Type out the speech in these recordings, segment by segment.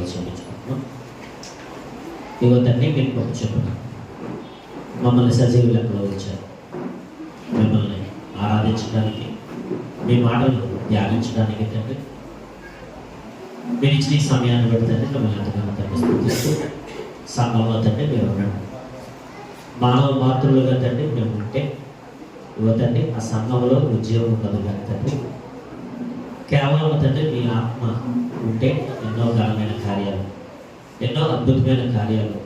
వందనాలు చెల్లించుకుంటున్నాం. ఇగో తండ్రి మీకు గొప్ప చెప్పున మమ్మల్ని సజీవ లెక్కలో ఉంచారు. మిమ్మల్ని ఆరాధించడానికి, మీ మాటలు ధ్యానించడానికి తండ్రి మీరు ఇచ్చిన ఈ సమయాన్ని బట్టి తండ్రి మిమ్మల్ని ఎంతగానో తండ్రి స్తుతిస్తూ సంఘంలో తండ్రి మీరు ఉండండి. మానవ మాతృలుగా తండ్రి మేము ఉంటే ఇవ్వతండి ఆ సంఘంలో ఉద్యోగం ఉండదు కానీ తండ్రి కేవలం తండ్రి మీ ఆత్మ ఉంటే ఎన్నో ఘనమైన కార్యాలు, ఎన్నో అద్భుతమైన కార్యాలు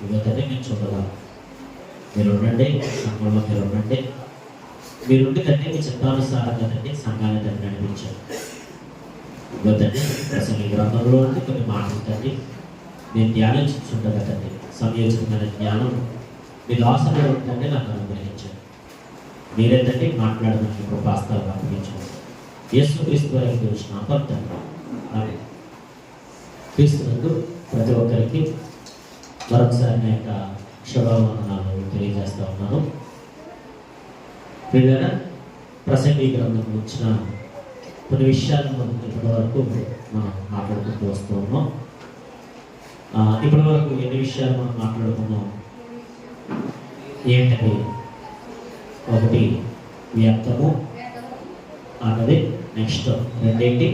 ఇవ్వతండి మేము చూడగలం. మీరు ఉండండి, సంఘంలో మీరు ఉండండి. మీరుండి తండ్రి మీ చిత్తానుసారంగా తండ్రి సంఘాన్ని తండ్రి నడిపించారు. ఇవ్వతండి అసలు ఈ గ్రంథంలో ఉండి కొన్ని మాటలు తండ్రి నేను ధ్యానించుండగా తండ్రి సంయోజితమైన జ్ఞానం మీ దాసులో ఉంటుంటే నాకు అనుగ్రహించారు. మీరేంటంటే మాట్లాడడానికి కృపాస్తాలు అప్పగించారు. యేసుక్రీస్తు వారికి వచ్చిన అబద్ధాలు క్రీస్తునందు ప్రతి ఒక్కరికి మరొకసారి నా యొక్క శుభవందనాలు తెలియజేస్తూ ఉన్నాను. ప్రియులైన ప్రసంగి గ్రంథం వచ్చిన కొన్ని విషయాలను మనం ఇప్పటి వరకు మనం మాట్లాడుకుంటూ వస్తూ ఉన్నాం. ఇప్పటి వరకు ఎన్ని విషయాలు మనం మాట్లాడుకున్నాం ఏంటది? ఒకటి వ్యర్థము అన్నది, నెక్స్ట్ రెండేంటి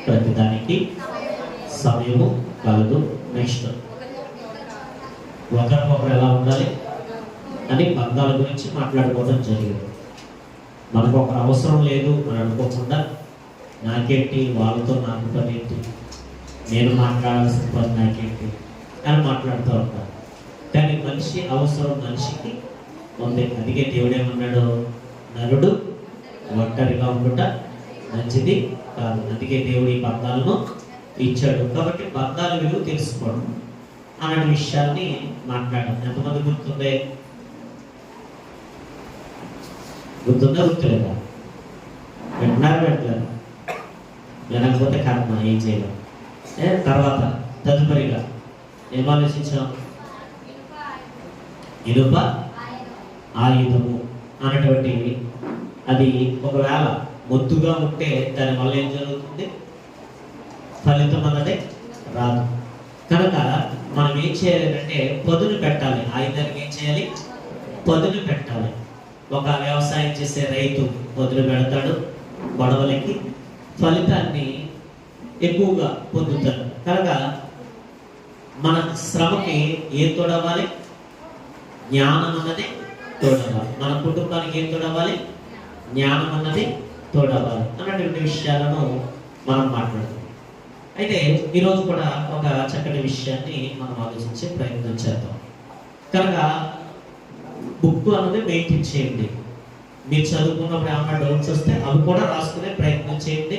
ప్రతిదానికి సమయము కలదు, నెక్స్ట్ ఒకరికొకరు ఎలా ఉండాలి అని బంధాల గురించి మాట్లాడుకోవడం జరిగింది. మనకు ఒకరు అవసరం లేదు అని అనుకోకుండా నాకేంటి వాళ్ళతో నాకు పని ఏంటి, నేను మాట్లాడాల్సిన పని నాకేంటి అని మాట్లాడుతూ ఉంటాను. కానీ మనిషి అవసరం మనిషికి ఉంది. అందుకే దేవుడేమన్నాడు, నరుడు ఒంటరిగా ఉండుట మంచిది కాదు. అందుకే దేవుడు ఈ బంధాలను ఇచ్చాడు. కాబట్టి బంధాల విలువ తెలుసుకోవడం అనే విషయాన్ని మాట్లాడడం ఎంతమంది గుర్తుందా? గుర్తులేదా? పెట్టలేదా? వినకపోతే కర్మ, ఏం చేయడం. తర్వాత తదుపరిగా ఏం ఆలోచించాం? ఇనుప ఆయుధము అన్నటువంటి అది ఒకవేళ మొద్దుగా ఉంటే దాని వల్ల ఏం జరుగుతుంది? ఫలితం అన్నది రాదు. కనుక మనం ఏం చేయాలి అంటే పదును పెట్టాలి. ఆయుధానికి ఏం చేయాలి? పదును పెట్టాలి. ఒక వ్యవసాయం చేసే రైతు పదును పెడతాడు, గొడవలకి ఫలితాన్ని ఎక్కువగా పొందుతాడు. కనుక మన శ్రమకి ఏం తోడవాలి? జ్ఞానం అన్నది తోడవాలి. మన కుటుంబానికి ఏం తోడవాలి? జ్ఞానం అన్నది తోడవాలి అన్నటువంటి విషయాలను మనం మాట్లాడుతాం. అయితే ఈరోజు కూడా ఒక చక్కటి విషయాన్ని మనం ఆలోచించే ప్రయత్నం చేద్దాం. కనుక బుక్ అన్నది మెయింటైన్ చేయండి. మీరు చదువుకున్నప్పుడు ఏమన్నా డౌట్స్ వస్తే అవి కూడా రాసుకునే ప్రయత్నం చేయండి.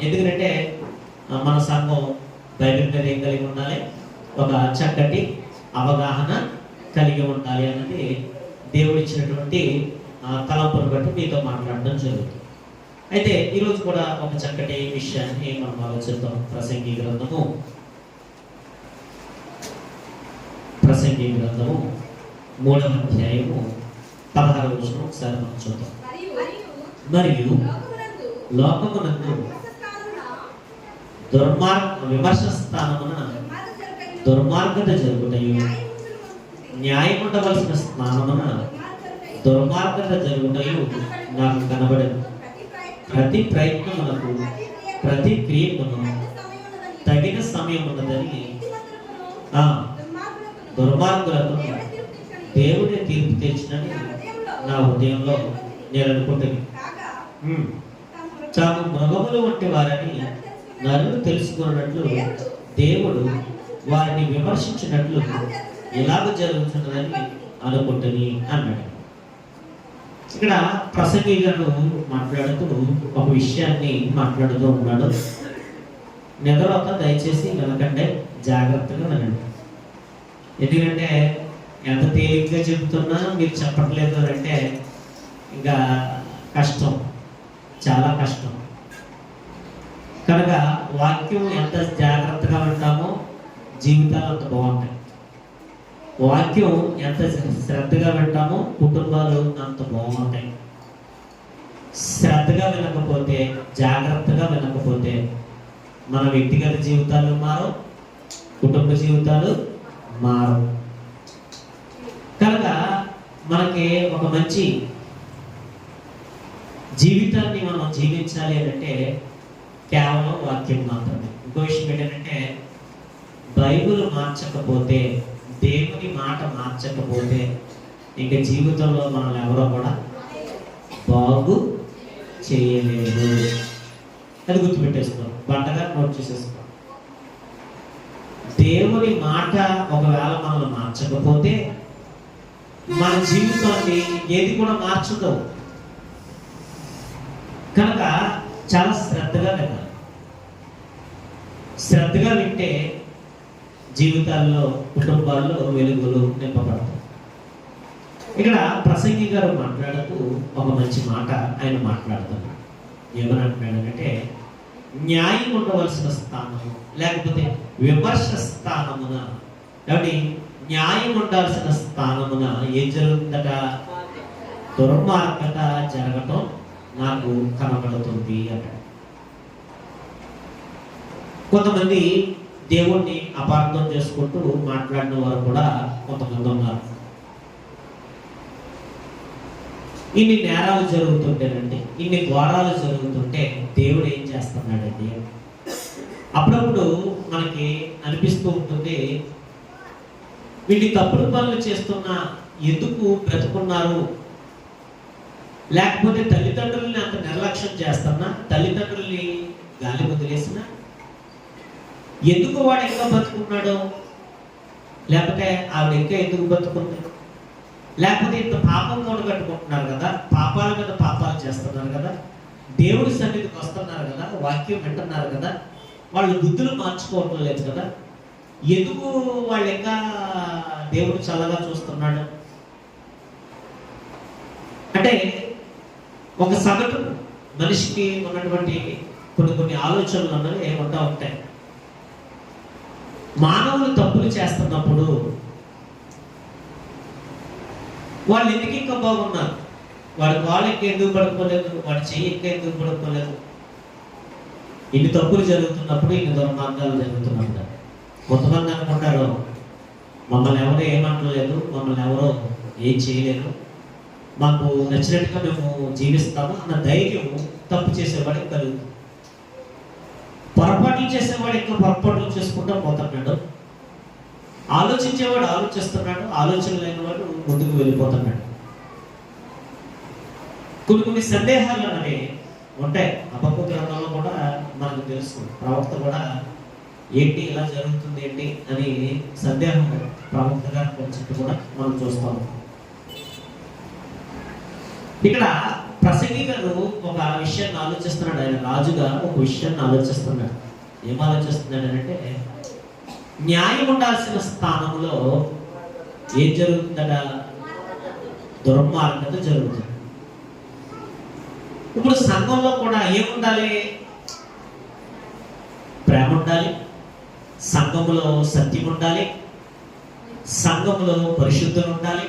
ఎందుకంటే మన సంఘం బైబిల్ మీద ఏం కలిగి ఉండాలి? ఒక చక్కటి అవగాహన కలిగి ఉండాలి అన్నది దేవుడు ఇచ్చినటువంటి తలంపును బట్టి మీతో మాట్లాడడం జరుగుతుంది. అయితే ఈరోజు కూడా ఒక చక్కటి విషయాన్ని మనం ఆలోచిద్దాం. ప్రసంగి గ్రంథము 3వ అధ్యాయము 16వ వచనం ఒకసారి మనం చూద్దాం. మరియు లోకమునందు విమర్శ స్థానమున దుర్మార్గత జరుగుటయు, న్యాయం ఉండవలసిన స్థానమున దుర్మార్గత జరుగుటయు నాకు కనబడదు. ప్రతి ప్రయత్నమునకు ప్రతి క్రియకును తగిన సమయం ఉన్నదని దుర్మార్గులకు దేవుడే తీర్పు తెచ్చినని నా హృదయంలో నేను అనుకుంటున్నాను. తాము మృగములు వంటి వారని నరులు తెలుసుకున్నట్లు దేవుడు వారిని విమర్శించినట్లు ఎలాగ జరుగుతున్నదని అనుకుంటుని అన్నాడు. ఇక్కడ ప్రసంగి గారు మాట్లాడుతూ ఒక విషయాన్ని మాట్లాడుతూ ఉన్నాడు. నిద్రక దయచేసి వినకండి, జాగ్రత్తగా వినండి. ఎందుకంటే ఎంత తేలిగ్గా చెబుతున్నా మీరు చెప్పట్లేదు అంటే ఇంకా కష్టం, చాలా కష్టం. కనుక వాక్యం ఎంత జాగ్రత్తగా వింటామో జీవితాలు అంత బాగుంటాయి. వాక్యం ఎంత శ్రద్ధగా వింటామో కుటుంబాలు అంత బాగుంటాయి. శ్రద్ధగా వినకపోతే, జాగ్రత్తగా వినకపోతే మన వ్యక్తిగత జీవితాలు మారవు, కుటుంబ జీవితాలు మారవు. కనుక మనకి ఒక మంచి జీవితాన్ని మనం జీవించాలి అంటే కేవలం వాక్యం మాత్రమే. ఇంకో విషయం ఏంటంటే, బైబిల్ మార్చకపోతే, దేవుని మాట మార్చకపోతే ఇంక జీవితంలో మనం ఎవరో కూడా బాగు చేయలేదు. అది గుర్తుపెట్టేసుకోండి, బండగా నోట్ చేసేసుకోండి. దేవుని మాట ఒకవేళ మనల్ని మార్చకపోతే మన జీవితాన్ని ఏది కూడా మార్చదు. కనుక చాలా శ్రద్ధగా వినాలి. శ్రద్ధగా వింటే జీవితాల్లో, కుటుంబాల్లో వెలుగులు నింపబడతాయి. ఇక్కడ ప్రసంగి గారు మాట్లాడుతూ ఒక మంచి మాట ఆయన మాట్లాడుతున్నారు. ఏమని అంటున్నాడంటే, న్యాయం ఉండవలసిన స్థానము లేకపోతే విమర్శ స్థానమున, కాబట్టి న్యాయం ఉండాల్సిన స్థానమున ఏం జరుగుతుందట? దుర్మార్గత జరగటం నాకు కనబడుతుంది అంటాడు. కొంతమంది దేవుణ్ణి అపార్థం చేసుకుంటూ మాట్లాడిన వారు కూడా కొంతమంది ఉన్నారు. ఇన్ని నేరాలు జరుగుతుంటేనండి, ఇన్ని ఘోరాలు జరుగుతుంటే దేవుడు ఏం చేస్తున్నాడండి? అప్పుడప్పుడు మనకి అనిపిస్తూ ఉంటుంది, వీళ్ళు తప్పుడు పనులు చేస్తున్నా ఎందుకు బ్రతుకున్నారు? లేకపోతే తల్లిదండ్రుల్ని అంత నిర్లక్ష్యం చేస్తున్నా, తల్లిదండ్రుల్ని గాలి వదిలేసినా ఎందుకు వాడు ఇంకా బతుకున్నాడు? లేకపోతే ఆవిడ ఇంకా ఎందుకు బతుకుంది? లేకపోతే ఇంత పాపం కూడా కట్టుకుంటున్నారు కదా, పాపాల మీద పాపాలు చేస్తున్నారు కదా, దేవుడి సన్నిధికి వస్తున్నారు కదా, వాక్యం వింటున్నారు కదా, వాళ్ళు బుద్ధులు మార్చుకోవటం లేదు కదా, ఎందుకు వాళ్ళు ఇంకా దేవుడు చల్లగా చూస్తున్నాడు? అంటే ఒక సగటు మనిషికి ఉన్నటువంటి కొన్ని ఆలోచనలు అన్నవి ఏముంటా ఉంటాయి. మానవులు తప్పులు చేస్తున్నప్పుడు వాళ్ళు ఎందుకు ఇంకా బాగున్నారు? వాడి కాళ్ళకి ఎందుకు పడుకోలేదు? వాడి చెయ్యికి ఎందుకు పడుకోలేదు? ఇన్ని తప్పులు జరుగుతున్నప్పుడు, ఇన్ని దుర్మార్గాలు జరుగుతున్నప్పుడు కొంతమంది అనుకుంటారు, మమ్మల్ని ఎవరు ఏమంటలేదు, మమ్మల్ని ఎవరో ఏం చేయలేరు, మాకు నచ్చినట్టుగా మేము జీవిస్తాము అన్న ధైర్యం తప్పు చేసేవాడికి కలుగుతుంది. పొరపాట్లు చేసేవాడు ఇంకా పొరపాట్లు చేసుకుంటూ పోతున్నాడు, ఆలోచించేవాడు ఆలోచిస్తున్నాడు, ఆలోచన లేనివాడు ముందుకు వెళ్ళిపోతున్నాడు. కొన్ని సందేహాలు అనేవి ఉంటాయి. హబక్కూ గ్రంథంలో కూడా మనకు తెలుసు, ప్రవక్త కూడా ఏంటి ఇలా జరుగుతుంది ఏంటి అని సందేహం ప్రవక్త గారి గురించి కూడా మనం చూస్తాం. ఇక్కడ ప్రసంగి గారు ఒక విషయాన్ని ఆలోచిస్తున్నాడు. ఆయన రాజుగా ఒక విషయాన్ని ఆలోచిస్తున్నాడు. ఏం ఆలోచిస్తున్నాడు అంటే, న్యాయం ఉండాల్సిన స్థానంలో ఏం జరుగుతుందట? దుర్మార్గత జరుగుతుంది. ఇప్పుడు సంఘంలో కూడా ఏముండాలి? ప్రేమ ఉండాలి, సంఘములో సత్యం ఉండాలి, సంఘములో పరిశుద్ధులు ఉండాలి,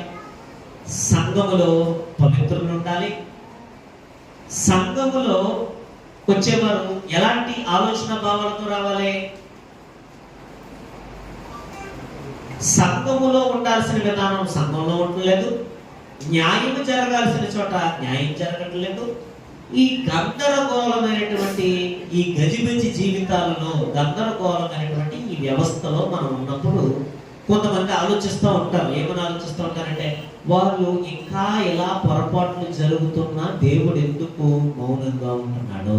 సంఘములో పవిత్రులు ఉండాలి. సంఘములో వచ్చేవారు ఎలాంటి ఆలోచన భావాలతో రావాలి? సంఘములో ఉండాల్సిన విధానం సంఘంలో ఉండలేదు, న్యాయం జరగాల్సిన చోట న్యాయం జరగట్లేదు. ఈ గందరగోళమైనటువంటి ఈ గజిబిజి జీవితాలలో, గందరగోళమైనటువంటి ఈ వ్యవస్థలో మనం ఉన్నప్పుడు కొంతమంది ఆలోచిస్తూ ఉంటారు. ఏమని ఆలోచిస్తూ ఉంటారంటే, వాళ్ళు ఇంకా ఇలా పొరపాట్లు జరుగుతున్నా దేవుడు ఎందుకు మౌనంగా ఉంటున్నాడు?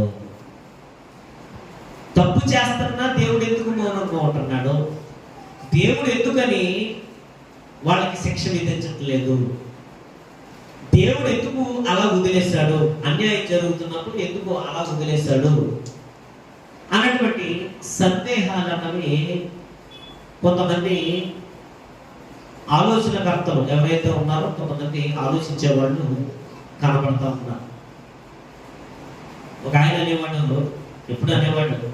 తప్పు చేస్తున్నా దేవుడు ఎందుకు మౌనంగా ఉంటున్నాడు? దేవుడు ఎందుకని వాళ్ళకి శిక్ష విధించట్లేదు? దేవుడు ఎందుకు అలా వదిలేశాడు? అన్యాయం జరుగుతున్నప్పుడు ఎందుకు అలా వదిలేశాడు అన్నటువంటి సందేహాలు అన్నవి కొంతమంది ఆలోచనకర్తలు ఎవరైతే ఉన్నారో కొంతమంది ఆలోచించే వాళ్ళు కనబడతా ఉన్నారు. ఒక ఆయన అనేవాడు, ఎప్పుడు అనేవాడు,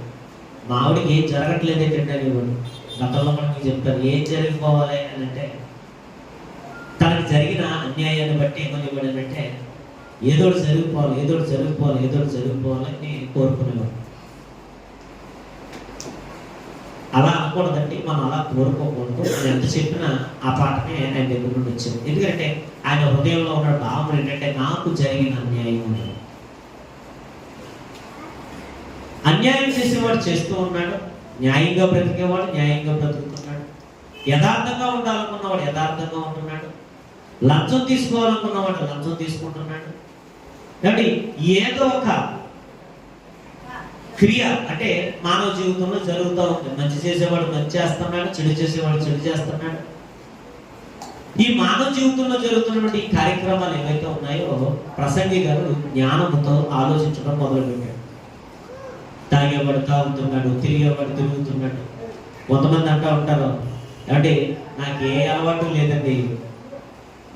మా ఆవిడకి ఏం జరగట్లేదు ఏంటంటే అనేవాడు. గతంలో మనకి చెప్తారు, ఏం జరిగిపోవాలి అని అంటే, తనకి జరిగిన అన్యాయాన్ని బట్టి ఏమనేవాడు అంటే, ఏదోటి జరిగిపోవాలి, ఏదోటి జరిగిపోవాలి, ఏదోటి జరిగిపోవాలని కోరుకునేవాడు. అలా అనకూడదండి, మనం అలా కోరుకోకూడదు. నేను ఎంత చెప్పినా ఆ పాటనే ఆయన దగ్గర నుండి వచ్చింది. ఎందుకంటే ఆయన హృదయంలో ఉన్న భావం ఏంటంటే నాకు జరిగిన అన్యాయం ఉంది. అన్యాయం చేసేవాడు చేస్తూ ఉన్నాడు, న్యాయంగా బ్రతికేవాడు న్యాయంగా బ్రతుకుతున్నాడు, యథార్థంగా ఉండాలనుకున్నవాడు యథార్థంగా ఉంటున్నాడు, లంచం తీసుకోవాలనుకున్నవాడు లంచం తీసుకుంటున్నాడు. కాబట్టి ఏదో ఒక క్రియ అంటే మానవ జీవితంలో జరుగుతూ ఉంది. మంచి చేసేవాడు మంచి చేస్తున్నాడు, చెడు చేసేవాడు చెడు చేస్తున్నాడు. ఈ మానవ జీవితంలో జరుగుతున్నటువంటి ఈ కార్యక్రమాలు ఏవైతే ఉన్నాయో ప్రసంగి గారు జ్ఞానంతో ఆలోచించడం మొదలుపెట్టాడు. తాగేవాడు తాగుతున్నాడు, తిరిగేవాడు తిరుగుతున్నాడు. కొంతమంది అంటూ ఉంటారు, అంటే నాకు ఏ అలవాటు లేదండి,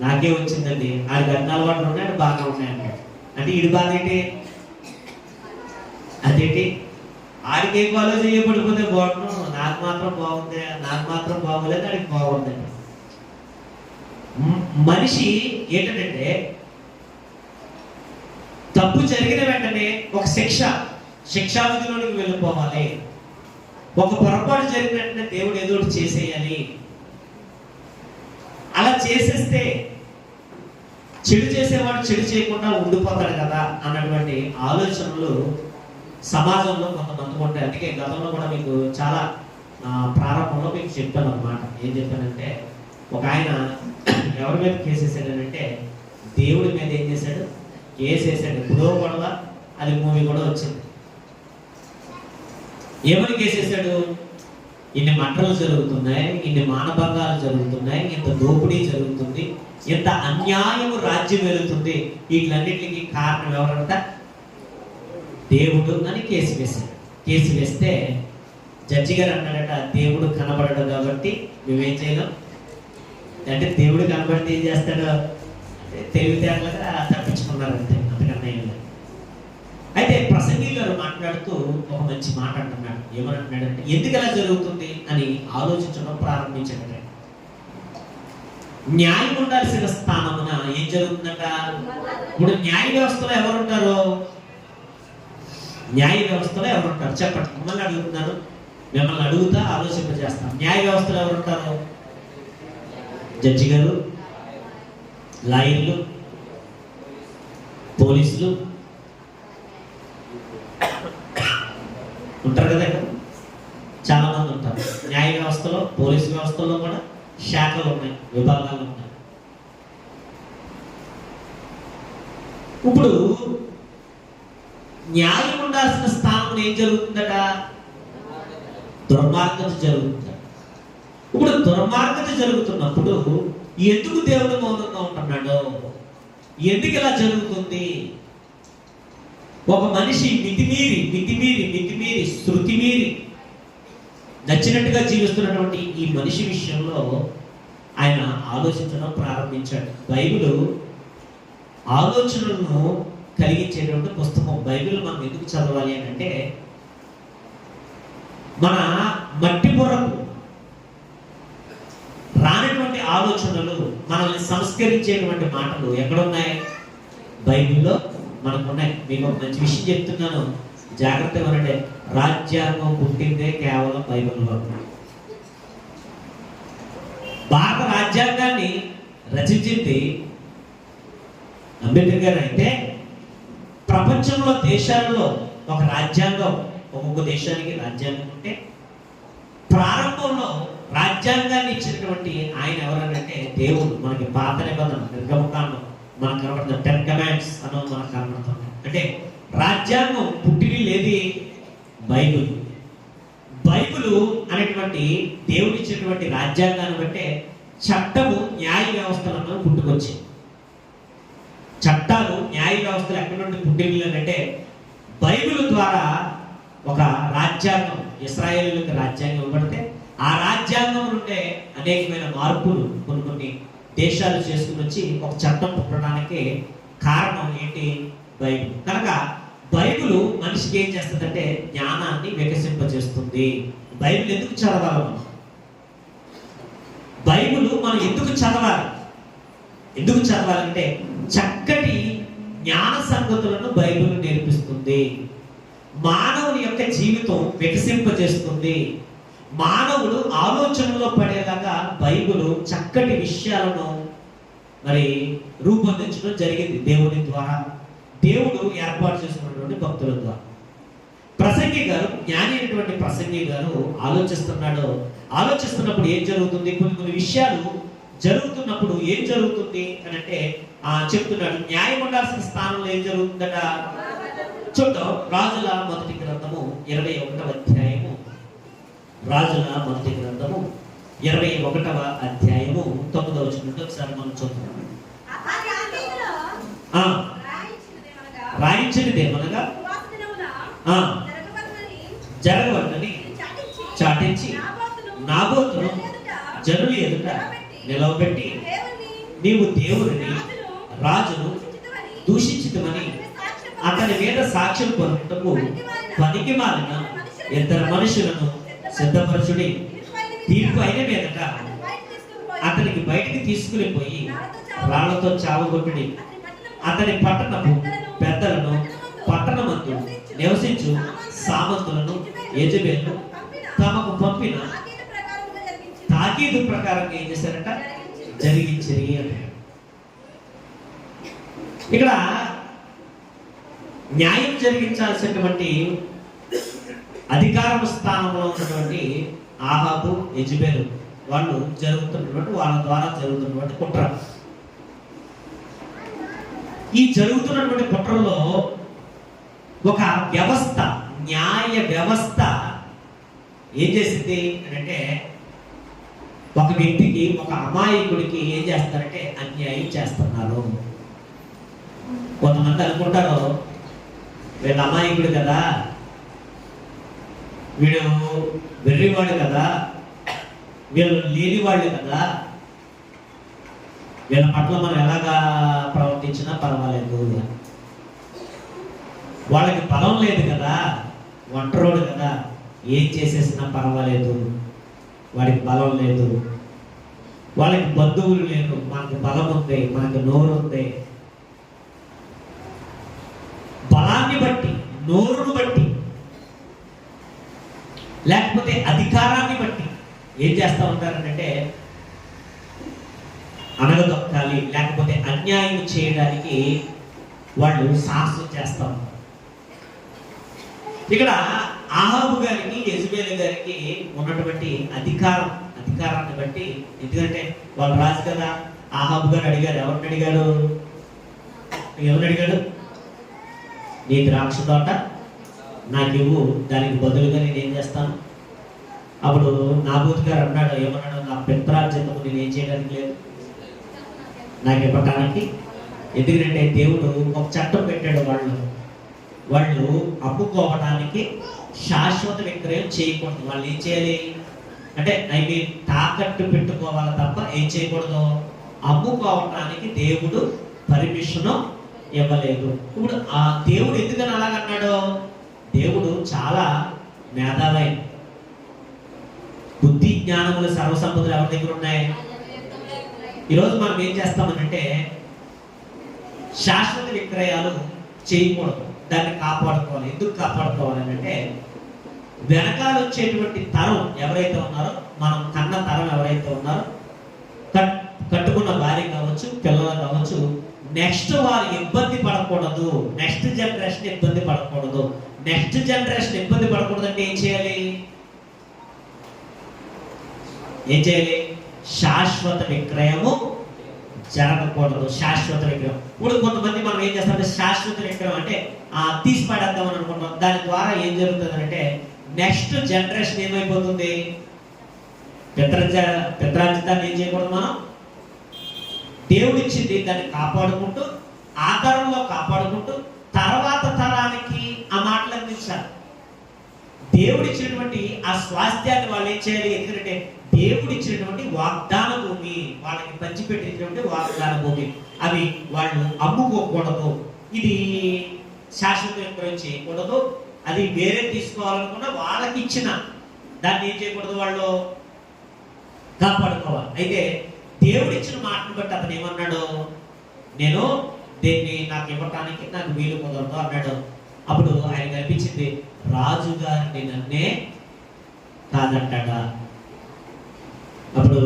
నాకే వచ్చిందండి, ఆడికి అన్ని అలవాట్లు ఉన్నాడు బాగా ఉన్నాయండి. అంటే ఈడు బాధ ఏంటి? అదేంటి ఆడికి ఏం ఫాలో చేయబడిపోతే బాగుండు, నాకు మాత్రం బాగుంది, నాకు మాత్రం బాగోలేదు, ఆడికి బాగుందండి. మనిషి ఏంటంటే తప్పు జరిగిన వెంటనే ఒక శిక్షా విధిలోనికి వెళ్ళిపోవాలి. ఒక పొరపాటు జరిగిన వెంటనే దేవుడు ఏదో ఒకటి చేసేయాలి. అలా చేసేస్తే చెడు చేసేవాడు చెడు చేయకుండా ఉండిపోతాడు కదా అన్నటువంటి ఆలోచనలు సమాజంలో కొంతమందికి ఉంటాయి. అందుకే గతంలో కూడా మీకు చాలా ప్రారంభంలో మీకు చెప్పాను అన్నమాట. ఏం చెప్పానంటే ఒక ఆయన ఎవరి మీద కేసు వేసాడంటే దేవుడి మీద ఏం చేశాడు, కేసు వేసాడు. ఎప్పుడో గొడవ, అది మూవీ కూడా వచ్చింది. ఏమని కేసు వేసాడు? ఇన్ని మంటలు జరుగుతున్నాయి, ఇన్ని మానభంగాలు జరుగుతున్నాయి, ఇంత దోపిడీ జరుగుతుంది, ఇంత అన్యాయము రాజ్యం వెళుతుంది, వీటిలన్నిటికీ కారణం ఎవరంట? దేవుడు అని కేసు వేశాడు. కేసు వేస్తే జడ్జి గారు అన్నాడట, దేవుడు కనబడడు కాబట్టి నువ్వేం చేయలేం. అంటే దేవుడు కనబడితే ఏం చేస్తాడు? తెలివితేటలుగా తప్పించుకున్నారంటే, అంతకన్నా ఏం లేదు. అయితే ప్రసంగి గారు మాట్లాడుతూ ఒక మంచి మాట అంటున్నాడు. ఏమనంటున్నాడంటే ఎందుకు ఎలా జరుగుతుంది అని ఆలోచించడం ప్రారంభించాడు. న్యాయం ఉండాల్సిన స్థానమున ఏం జరుగుతుందట? ఇప్పుడు న్యాయ వ్యవస్థలో ఎవరుంటారు? న్యాయ వ్యవస్థలో ఎవరుంటారు చెప్పండి. మిమ్మల్ని అడుగుతున్నాను, మిమ్మల్ని అడుగుతా ఆలోచింపజేస్తాను. న్యాయ వ్యవస్థలో ఎవరుంటారు? జడ్జి గారు, లాయర్లు, పోలీసులు ఉంటారు కదా. చాలా మంది ఉంటారు న్యాయ వ్యవస్థలో. పోలీసు వ్యవస్థలో కూడా శాఖలు ఉన్నాయి, విభాగాలు ఉన్నాయి. ఇప్పుడు న్యాయం ఉండాల్సిన స్థానం ఏం జరుగుతుందట? దుర్మార్గత జరుగుతుంది. ఇప్పుడు దుర్మార్గత జరుగుతున్నప్పుడు ఎందుకు దేవుడు మౌనంగా ఉంటున్నాడు? ఎందుకు ఇలా జరుగుతుంది? ఒక మనిషి మితిమీరి శృతి మీరి నచ్చినట్టుగా జీవిస్తున్నటువంటి ఈ మనిషి విషయంలో ఆయన ఆలోచించడం ప్రారంభించాడు. బైబిల్ ఆలోచనలను కలిగించేటువంటి పుస్తకం. బైబిల్ మనం ఎందుకు చదవాలి అని అంటే మన మట్టి బుర్రకు రానటువంటి ఆలోచనలు, మనల్ని సంస్కరించేటువంటి మాటలు ఎక్కడున్నాయి? బైబిల్లో మనకు ఉన్నాయి. మీకు ఒక మంచి విషయం చెప్తున్నాను, జాగ్రత్తగా వినండి. రాజ్యాంగం పుట్టిందే కేవలం బైబిల్లో. భారత రాజ్యాంగాన్ని రచించింది అంబేద్కర్ గారు. అయితే ప్రపంచంలో దేశాలలో ఒక రాజ్యాంగం, ఒక్కొక్క దేశానికి రాజ్యాంగం ఉంటే ప్రారంభంలో రాజ్యాంగాన్ని ఇచ్చినటువంటి ఆయన ఎవరంటే దేవుడు. మనకి పాత నిబంధన నిర్గమకాండం మనకు కనబడుతుంది, 10 కమాండ్స్ అన్నది మనకు కనబడుతుంది. అంటే రాజ్యాంగం పుట్టిన లేది బైబిల్. బైబిల్ అనేటువంటి దేవుడు ఇచ్చినటువంటి రాజ్యాంగాన్ని బట్టే చట్టము న్యాయ వ్యవస్థలను పుట్టుకొచ్చి. చట్టాలు న్యాయ వ్యవస్థలు ఎక్కడి నుండి పుట్టినలంటే బైబిల్ ద్వారా ఒక రాజ్యాంగం, ఇశ్రాయేలులకు రాజ్యాంగం ఇవ్వబడితే ఆ రాజ్యాంగం నుండే అనేకమైన మార్పులు కొన్ని దేశాలు చేసుకుని వచ్చి ఒక చట్టం పుట్టడానికి కారణం ఏంటి? బైబిల్. కనుక బైబిల్ మనిషికి ఏం చేస్తుందంటే జ్ఞానాన్ని వికసింపజేస్తుంది. బైబిల్ ఎందుకు చదవాలి? బైబిల్ మనం ఎందుకు చదవాలి? ఎందుకు చదవాలంటే చక్కటి జ్ఞాన సంగతులను బైబిల్ నేర్పిస్తుంది. మానవుని యొక్క జీవితం వికసింపజేస్తుంది. మానవుడు ఆలోచనలో పడేలాగా బైబిల్ చక్కటి విషయాలను మరి రూపొందించడం జరిగింది దేవుని ద్వారా, దేవుడు ఏర్పాటు చేసుకున్నటువంటి భక్తుల ద్వారా. ప్రసంగి గారు, జ్ఞాని అయినటువంటి ప్రసంగి గారు ఆలోచిస్తున్నప్పుడు ఏం జరుగుతుంది, కొన్ని విషయాలు జరుగుతున్నప్పుడు ఏం జరుగుతుంది అని అంటే చెప్తున్నాడు. న్యాయం ఉండాల్సిన స్థానంలో ఏం జరుగుతుందట చూద్దాం. రాజుల మొదటి గ్రంథము 21వ అధ్యాయము, రాజుల మొదటి గ్రంథము 21వ అధ్యాయము 9వ వచనం ఒకసారి మనం చూద్దాం. రాయించినదేమనగా జరగవద్దని చాటించి నాబోతును జనులు ఎదుట నిలవబెట్టి, నీవు దేవుడిని రాజును దూషించుతమని అతని మీద సాక్ష్యం పొందుటకు పనికి మాలిన ఇద్దరు మనుషులను సిద్ధపరచుడి. తీర్పు అయిన మీదట అతనికి బయటికి తీసుకుని పోయి రాళ్లతో చావగొట్టుడి. అతని పట్టణపు పెద్దలను, పట్టణమందు నివసించు సామంతులను, యెజబెలు తమకు పంపిన తాకీదు ప్రకారంగా ఏం చేశారట, జరిగించరి అని. ఇక్కడ న్యాయం జరిగించాల్సినటువంటి అధికారం స్థానంలో ఉన్నటువంటి ఆహాబు, యెజబెలు వాళ్ళు వాళ్ళ ద్వారా జరుగుతున్నటువంటి కుట్ర. ఈ జరుగుతున్నటువంటి కుట్రలో ఒక వ్యవస్థ, న్యాయ వ్యవస్థ ఏం చేసింది అంటే, ఒక వ్యక్తికి, ఒక అమాయకుడికి ఏం చేస్తారంటే అన్యాయం చేస్తున్నారు. కొంతమంది అనుకుంటారు, వీళ్ళ అమాయకుడు కదా, వీడు వెర్రివాడు కదా, వీళ్ళు లేనివాళ్ళు కదా, వీళ్ళ పట్ల మనం ఎలాగా ప్రవర్తించినా పర్వాలేదు, వాళ్ళకి బలం లేదు కదా, ఒంటరోడు కదా, ఏం చేసేసినా పర్వాలేదు, వాడికి బలం లేదు, వాళ్ళకి బంధువులు లేరు, మనకు బలం ఉంది, మనకు నోరు ఉంది. బలాన్ని బట్టి, నోరును బట్టి, లేకపోతే అధికారాన్ని బట్టి ఏం చేస్తూ ఉంటారంటే అనగదొక్కాలి, లేకపోతే అన్యాయం చేయడానికి వాళ్ళు సాహసం చేస్తూ ఉంటారు. ఇక్కడ ఆహాబు గారికి, యెజబెలు గారికి ఉన్నటువంటి అధికారాన్ని బట్టి, ఎందుకంటే వాళ్ళు రాజు కదా, ఆహాబు గారు అడిగారు, ఎవరిని అడిగాడు, నీ ద్రాక్ష తోట నాకు ఇవ్వు, దానికి బదులుగా నేను ఏం చేస్తాను. అప్పుడు నాబోతు గారు ఏమన్నాడు, నా పిత్రార్జితము నేను ఏం చేయడానికి లేదు, నాకు ఇవ్వటానికి. ఎందుకంటే దేవుడు ఒక చట్టం పెట్టాడు, వాళ్ళు అమ్ముకోవడానికి శాశ్వత విక్రయం చేయకూడదు. వాళ్ళు ఏం చేయాలి అంటే తాకట్టు పెట్టుకోవాలి తప్ప ఏం చేయకూడదు, అమ్ముకోవటానికి దేవుడు పర్మిషన్ ఇవ్వలేదు. ఇప్పుడు ఆ దేవుడు ఎందుకని అలాగన్నాడు, దేవుడు చాలా మేధావైన, బుద్ధి జ్ఞానములు సర్వసంపదలు ఎవరి దగ్గర ఉన్నాయి. ఈరోజు మనం ఏం చేస్తామనంటే శాశ్వత విక్రయాలు చేయకూడదు, దాన్ని కాపాడుకోవాలి. ఎందుకు కాపాడుకోవాలి అంటే, వెనకాల వచ్చేటువంటి తరం ఎవరైతే ఉన్నారో, మనం కన్న తరం ఎవరైతే ఉన్నారో, కట్టుకున్న భార్య కావచ్చు, పిల్లలు కావచ్చు, నెక్స్ట్ వారు ఇబ్బంది పడకూడదు, నెక్స్ట్ జనరేషన్ ఇబ్బంది పడకూడదు. నెక్స్ట్ జనరేషన్ ఇబ్బంది పడకూడదు అంటే ఏం చేయాలి, శాశ్వత విక్రయము జరగకూడదు. శాశ్వత విక్రయం. ఇప్పుడు కొంతమంది మనం ఏం చేస్తామంటే శాశ్వత విక్రయం అంటే తీసి పడేద్దామని అనుకుంటాం. దాని ద్వారా ఏం జరుగుతుంది అంటే నెక్స్ట్ జనరేషన్ ఏమైపోతుంది, పిత్రార్జితాన్ని ఏం చేయకూడదు, మనం దేవుడిచ్చింది దాన్ని కాపాడుకుంటూ, ఆధారంలో కాపాడుకుంటూ తర్వాత తరానికి ఆ మాటలు అందించాలి. దేవుడిచ్చినటువంటి ఆ స్వాస్థ్యాన్ని వాళ్ళు ఏం చేయాలి, ఎందుకంటే దేవుడిచ్చినటువంటి వాగ్దాన భూమి, వాళ్ళకి పంచిపెట్టినటువంటి వాగ్దాన భూమి, అవి వాళ్ళు అమ్ముకోకూడదు. ఇది శాశ్వత విక్రయం చేయకూడదు. అది వేరే తీసుకోవాలనుకున్నా వాళ్ళకి ఇచ్చిన దాన్ని ఏం చేయకూడదు, వాళ్ళు కాపాడుకోవాలి. అయితే దేవుడిచ్చిన మాటను బట్టి అతను ఏమన్నాడు, నేను దీన్ని నాకు ఇవ్వటానికి నాకు వీలు కుదరదు అన్నాడు. అప్పుడు ఆయన కనిపించింది, రాజుగారిని నన్నే కాదంటాడా? అప్పుడు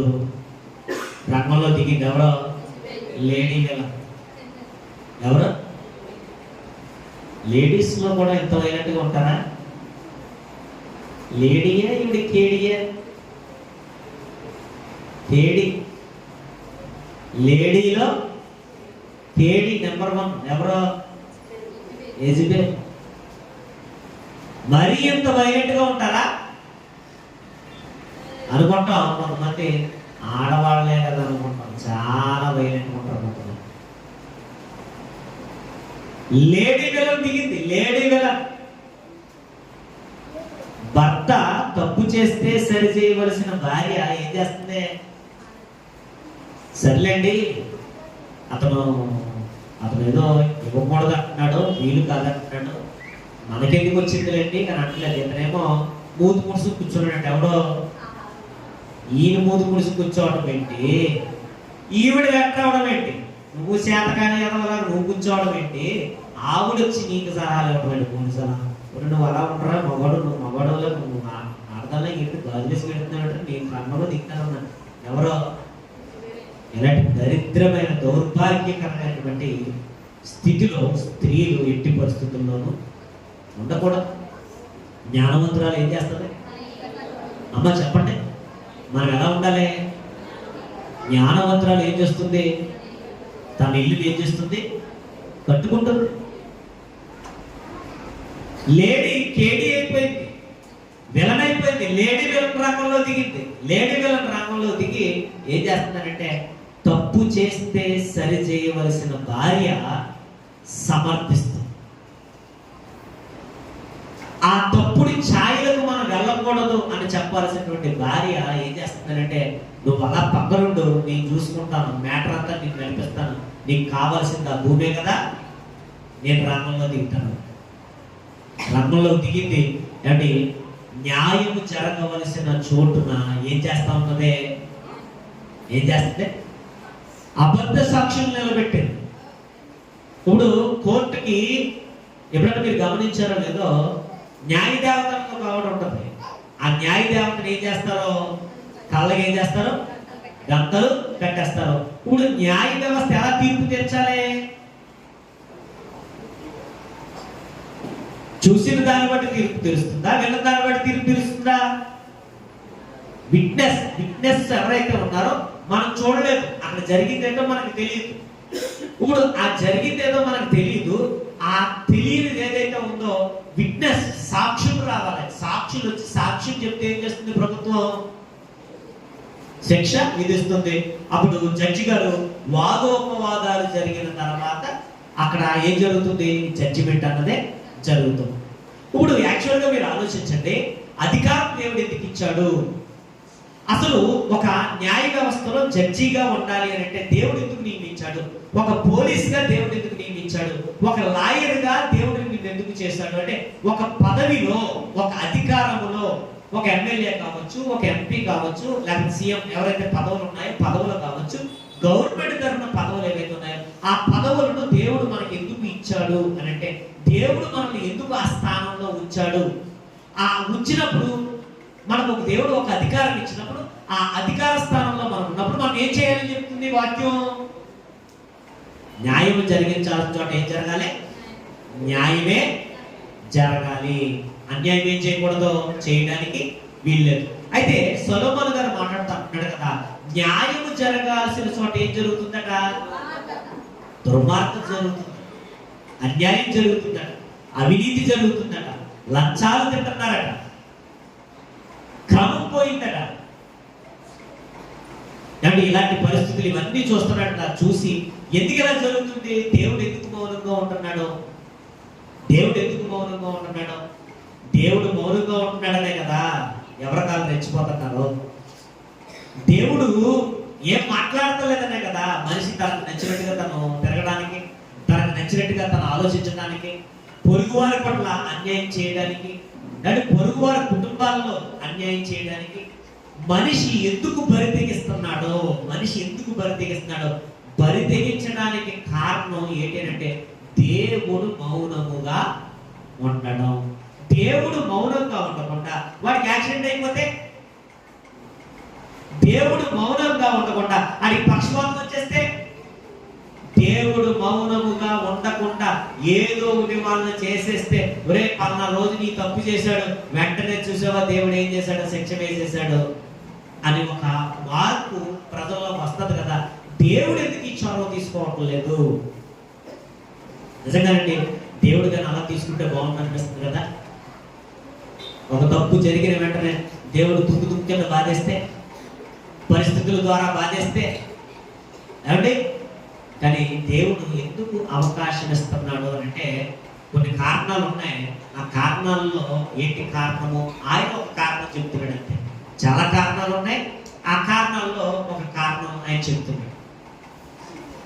రంగంలో దిగింది ఎవరో? Lady villain. ఎవరు? లేడీస్లో కూడా ఎంత వైలెంట్గా ఉంటారా? లేడీయే ఈవిడ కేడియే? కేడి. లేడీలో కేడి నెంబర్ 1 ఎవరో? యెజబెల్. మరీ ఎంత వైలెంట్గా ఉంటారా అనుకుంటాం. కొంతమంది ఆడవాళ్లే కదా అనుకుంటాం, చాలా వైలెంట్గా ఉంటారు కొంతమంది. లేడీ విలన్ దిగింది. Lady villain. భర్త తప్పు చేస్తే సరి చేయవలసిన భార్య ఏం చేస్తుంది? సర్లేండి, అతను ఏదో ఇవ్వకూడదు అంటున్నాడు, వీలు కాదంటున్నాడు, మనకెందుకు వచ్చిందిలేండి అని అంటలేదు. ఇతనేమో మూతి ముడుసు కూర్చున్నాడు. ఎవడో? ఈయన మూతి ముడుసు కూర్చోవడం ఏంటి, ఈవిడ వెంటవడం ఏంటి, నువ్వు చేతకాని ఎదవలా నువ్వు కూర్చోవడం ఏంటి, ఆవిడ వచ్చి నీకు సలహాలు ఇవ్వడం ఏంటి? 3 సలహాలు. నువ్వు అలా ఉంటారా మగవాడు, నువ్వు మగవాడులో నువ్వు అర్థంలో ఏంటి గాజులేసి పెడుతున్నాడు, నేను కన్నులో దిగుతానన్నా. ఎవరో? ఇలాంటి దరిద్రమైన దౌర్భాగ్యకరమైనటువంటి స్థితిలో స్త్రీలు ఎట్టి పరిస్థితుల్లోనూ ఉండకూడదు. జ్ఞానవంతురాలు ఏం చేస్తుంది? అమ్మ చెప్పండి, మనం ఎలా ఉండాలి? జ్ఞానవంతురాలు ఏం చేస్తుంది? తన ఇల్లు ఏం చేస్తుంది? కట్టుకుంటుంది. లేడీ కేడీ అయిపోయింది, విలన్ అయిపోయింది. లేడీ విలన్ రంగంలో దిగింది. లేడీ విలన్ రంగంలో దిగి ఏం చేస్తుందంటే, తప్పు చేస్తే సరి చేయవలసిన భార్య సమర్థిస్తుంది. ఆ తప్పుడు ఛాయలకు మనం వెళ్ళకూడదు అని చెప్పాల్సినటువంటి భార్య ఏం చేస్తుందంటే, నువ్వు అలా పక్కనుండు, నేను చూసుకుంటాను, మ్యాటర్ అంతా నీకు నడిపిస్తాను, నీకు కావాల్సింది ఆ భూమే కదా, నేను రంగంలో దిగుతాను. రంగంలో దిగింది అంటే న్యాయము జరగవలసిన చోటున ఏం చేస్తా ఉన్నదే? ఏం చేస్తుంది? అబద్ధ సాక్ష్యం నిలబెట్టింది. ఇప్పుడు కోర్టుకి ఎప్పుడైనా మీరు గమనించారో లేదో, న్యాయదేవతకు ఒక ఆవిడ ఉంటుంది. ఆ న్యాయదేవతను ఏం చేస్తారో? కళ్ళకి ఏం చేస్తారు? గంతలు కట్టేస్తారు. ఇప్పుడు న్యాయ వ్యవస్థ ఎలా తీర్పు తీర్చాలి? చూసిన దాన్ని బట్టి తీర్పు తెలుస్తుందా, విన్న దాన్ని బట్టి తీర్పు తెలుస్తుందా? విట్నెస్ ఎవరైతే ఉన్నారో మనం చూడలేదు, అక్కడ జరిగిందేదో మనకు తెలియదు. ఇప్పుడు ఆ జరిగిందేదో మనకు తెలియదు, ఆ తెలియనిది ఏదైతే ఉందో విట్నెస్ సాక్షులు రావాలి. సాక్షులు వచ్చి సాక్ష్యం చెప్తే ఏం చేస్తుంది ప్రభుత్వం? శిక్ష విధిస్తుంది. అప్పుడు జడ్జి గారు వాదోపవాదాలు జరిగిన తర్వాత అక్కడ ఏం జరుగుతుంది? జడ్జిమెంట్ అన్నదే జరుగుతుంది. ఇప్పుడు యాక్చువల్గా మీరు ఆలోచించండి, అధికారం దేవుడు ఎందుకు ఇచ్చాడు? అసలు ఒక న్యాయ వ్యవస్థలో జడ్జిగా ఉండాలి అని అంటే దేవుడు ఎందుకు నియమించాడు? ఒక పోలీస్గా దేవుడు ఎందుకు నియమించాడు? ఒక లాయర్గా దేవుడు నిన్ను ఎందుకు చేశాడు అంటే, ఒక పదవిలో, ఒక అధికారములో, ఒక ఎమ్మెల్యే కావచ్చు, ఒక ఎంపీ కావచ్చు, లేకపోతే సీఎం ఎవరైతే పదవులు ఉన్నాయో పదవులు కావచ్చు, గవర్నమెంట్ తరఫున పదవులు ఏవైతే ఉన్నాయో ఆ పదవులను దేవుడు మనకి ఎందుకు ఇచ్చాడు అని అంటే, దేవుడు మనల్ని ఎందుకు ఆ స్థానంలో ఉంచాడు? ఆ ఉంచినప్పుడు మనకు ఒక దేవుడు ఒక అధికారం ఇచ్చినప్పుడు ఆ అధికార స్థానంలో మనం ఉన్నప్పుడు మనం ఏం చేయాలని చెప్తుంది వాక్యం? న్యాయం జరిగించాల్సిన చోట ఏం జరగాలి? న్యాయమే జరగాలి. అన్యాయం ఏం చేయకూడదు, చేయడానికి వీల్లేదు. అయితే సొలొమోను గారు మాట్లాడుతున్నాడు కదా, న్యాయము జరగాల్సిన చోట ఏం జరుగుతుందట? దుర్మార్గం జరుగుతుంది, అన్యాయం జరుగుతుందట, అవినీతి జరుగుతుందట, లంచాలు తింటున్నారట, క్రమం పోయిందట. అంటే ఇలాంటి పరిస్థితులు ఇవన్నీ చూస్తున్నట్ట. చూసి ఎందుకు ఇలా జరుగుతుంది? దేవుడు ఎందుకు మౌనంగా ఉంటున్నాడు? దేవుడు ఎందుకు మౌనంగా ఉంటున్నాడు? దేవుడు మౌనంగా ఉంటున్నాడనే కదా ఎవరి కాళ్ళు రెచ్చిపోతున్నారు. దేవుడు ఏం మాట్లాడతలేదనే కదా మనిషి తనకు నచ్చినట్టుగా తను తిరగడానికి, తనకు నచ్చినట్టుగా తను ఆలోచించడానికి, పొరుగువారి పట్ల అన్యాయం చేయడానికి, అంటే పొరుగువారి కుటుంబాల్లో అన్యాయం చేయడానికి మనిషి ఎందుకు బరి తెగిస్తున్నాడో, మనిషి ఎందుకు బరి తెగిస్తున్నాడో, బరి తెగించడానికి కారణం ఏంటంటే దేవుడు మౌనముగా ఉండడం. దేవుడు మౌనంగా ఉండకుండా వాడికి యాక్సిడెంట్ అయిపోతే దేవుడు మౌనంగా ఉండకుండా అది పక్షపాతం వచ్చేస్తే, దేవుడు మౌనముగా ఉండకుండా ఏదో ఒకటి వాళ్ళని చేసేస్తే, ఒరే పలానా రోజు నీ తప్పు చేశాడు, వెంటనే చూసావా దేవుడు ఏం చేశాడు, శిక్ష వేసేసాడు అని ఒక మార్పు ప్రజల్లో వస్తుంది కదా. దేవుడు ఎందుకు ఈ చొరవ తీసుకోవటం లేదు? నిజంగానండి, దేవుడు కానీ అలా తీసుకుంటే బాగుంది అనిపిస్తుంది కదా. ఒక తప్పు జరిగిన వెంటనే దేవుడు తుక్కు కింద బాధేస్తే, పరిస్థితుల ద్వారా బాధేస్తే ఏమండి. కానీ దేవుడు ఎందుకు అవకాశం ఇస్తున్నాడు అంటే కొన్ని కారణాలు ఉన్నాయి. ఆ కారణాల్లో ఏంటి కారణము, ఆయన ఒక కారణం చెప్తున్నాడు అంతే. చాలా కారణాలు ఉన్నాయి, ఆ కారణాల్లో ఒక కారణం ఆయన చెప్తున్నాడు.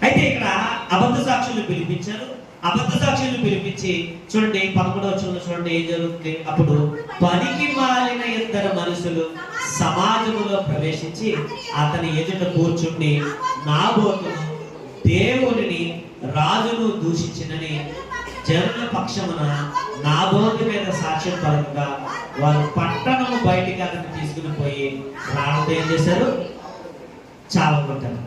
అయితే ఇక్కడ అబద్ధ సాక్షులు పిలిపించారు. అబద్ధ సాక్షులు పిలిపించి చూడండి 11వ వచనంలో చూడండి ఏం జరుగుతుంది. అప్పుడు పనికి మాలిన ఇద్దరు మనుషులు సమాజంలో ప్రవేశించి అతని ఎదుట కూర్చుండి నాబోతును దేవుడిని రాజును దూషించినని జనుల పక్షమున నాబోతు మీద సాక్ష్యం పరంగా వారు పట్టణము బయటికి అతను తీసుకుని పోయి రాళ్ళతో ఏం చేశారు, చావగొట్టారు.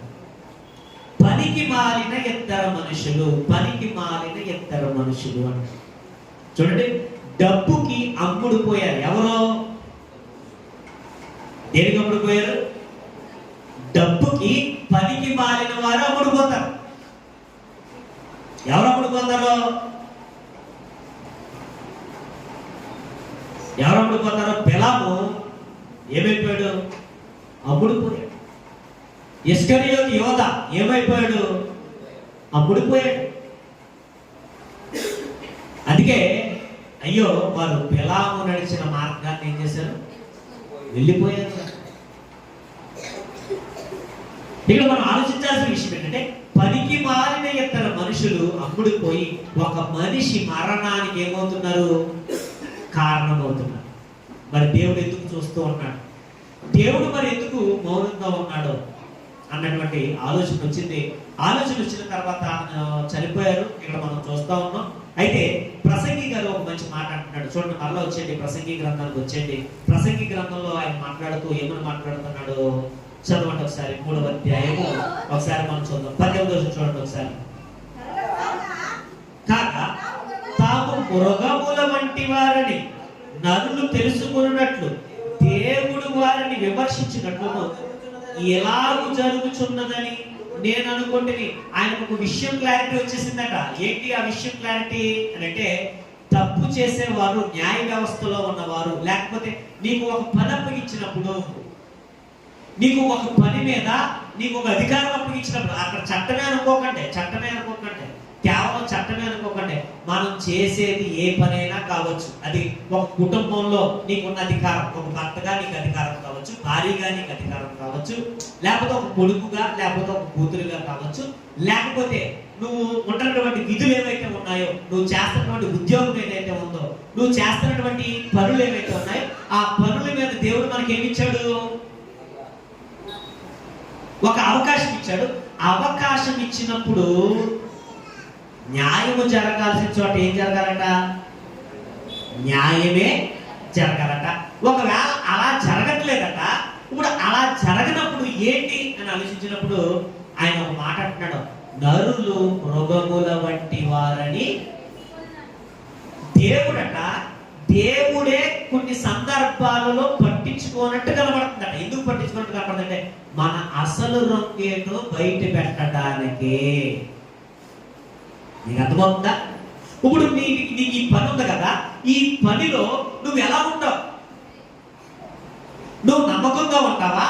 పనికి మాలిన ఇద్దరు మనుషులు, పనికి మాలిన ఇద్దరు మనుషులు అంటే చూడండి, డబ్బుకి అమ్ముడు పోయారు. ఎవరో దేనికి అమ్ముడు పోయారు? డబ్బుకి పనికి మాలిన వారు అమ్ముడుపోతారు. ఎవరు అమ్ముడుపోతారో? ఎవరు అమ్ముడుపోతారో? బిలాము ఏమైపోయాడు? అమ్ముడుపోయాడు. ఇస్కరియోతు యోధ ఏమైపోయాడు? అమ్ముడుపోయాడు. అందుకే అయ్యో వారు బిలాము నడిచిన మార్గాన్ని ఏం చేశారు? వెళ్ళిపోయారు. ఇక్కడ మనం ఆలోచించాల్సిన విషయం ఏంటంటే పనికి మారిన ఇద్దరు మనుషులు అమ్ముడుపోయి ఒక మనిషి మరణానికి ఏమవుతున్నారు? కారణమవుతున్నారు. మరి దేవుడు ఎందుకు చూస్తూ ఉన్నాడు? దేవుడు మరి ఎందుకు మౌనంగా ఉన్నాడు అన్నటువంటి ఆలోచన వచ్చింది. ఆలోచన వచ్చిన తర్వాత చనిపోయారు. ఇక్కడ మనం చూస్తా ఉన్నాం. అయితే ప్రసంగి గారు ఒక మంచి మాట అంటున్నాడు. చూడండి, మరలా వచ్చేయండి, ప్రసంగి గ్రంథానికి వచ్చేయండి. ప్రసంగి గ్రంథంలో ఆయన మాట్లాడుతూ ఏమని మాట్లాడుతున్నాడు చదవండి ఒకసారి. 3వ అధ్యాయము ఒకసారి మనం చూద్దాం. 18వ వచనం చూడండి ఒకసారి. కాగా తాము మృగముల వంటి వారిని నరులు తెలుసుకున్నట్లు దేవుడు వారిని విమర్శించినట్లును ఎలాగూ జరుగుచున్నదని నేను అనుకుంటుని. ఆయనకు ఒక విషయం క్లారిటీ వచ్చేసిందట. ఏంటి ఆ విషయం క్లారిటీ అని అంటే, తప్పు చేసేవారు న్యాయ వ్యవస్థలో ఉన్నవారు, లేకపోతే నీకు ఒక పని అప్పగించినప్పుడు, నీకు ఒక పని మీద నీకు ఒక అధికారం అప్పగించినప్పుడు, అక్కడ చట్టమే అనుకోకండి, కేవలం చట్టమే అనుకోకండి. మనం చేసేది ఏ పనైనా కావచ్చు. అది ఒక కుటుంబంలో నీకున్న అధికారం, ఒక భర్తగా నీకు అధికారం కావచ్చు, భార్యగా నీకు అధికారం కావచ్చు, లేకపోతే ఒక కొడుకుగా, లేకపోతే ఒక కూతురుగా కావచ్చు, లేకపోతే నువ్వు ఉన్నటువంటి విధులు ఏవైతే ఉన్నాయో, నువ్వు చేస్తున్నటువంటి ఉద్యోగం ఏదైతే ఉందో, నువ్వు చేస్తున్నటువంటి పనులు ఏవైతే ఉన్నాయో, ఆ పనుల మీద దేవుడు మనకి ఏమి ఇచ్చాడు? ఒక అవకాశం ఇచ్చాడు. అవకాశం ఇచ్చినప్పుడు న్యాయము జరగాల్సిన చోట ఏం జరగాలట? న్యాయమే జరగాలట. ఒకవేళ అలా జరగట్లేదట. ఇప్పుడు అలా జరగనప్పుడు ఏంటి అని ఆలోచించినప్పుడు ఆయన ఒక మాట అంటున్నాడు, నరులు మృగముల వంటి వారని. దేవుడట, దేవుడే కొన్ని సందర్భాలలో పట్టించుకోనట్టు కనబడుతుందట. ఎందుకు పట్టించుకున్నట్టు కనబడుతుందంటే మన అసలు రంగేను బయట పెట్టడానికి. నీకు అర్థమవుతుందా? ఇప్పుడు నీకు ఈ పని ఉంది కదా, ఈ పనిలో నువ్వు ఎలా ఉంటావు? నువ్వు నమ్మకంగా ఉంటావా?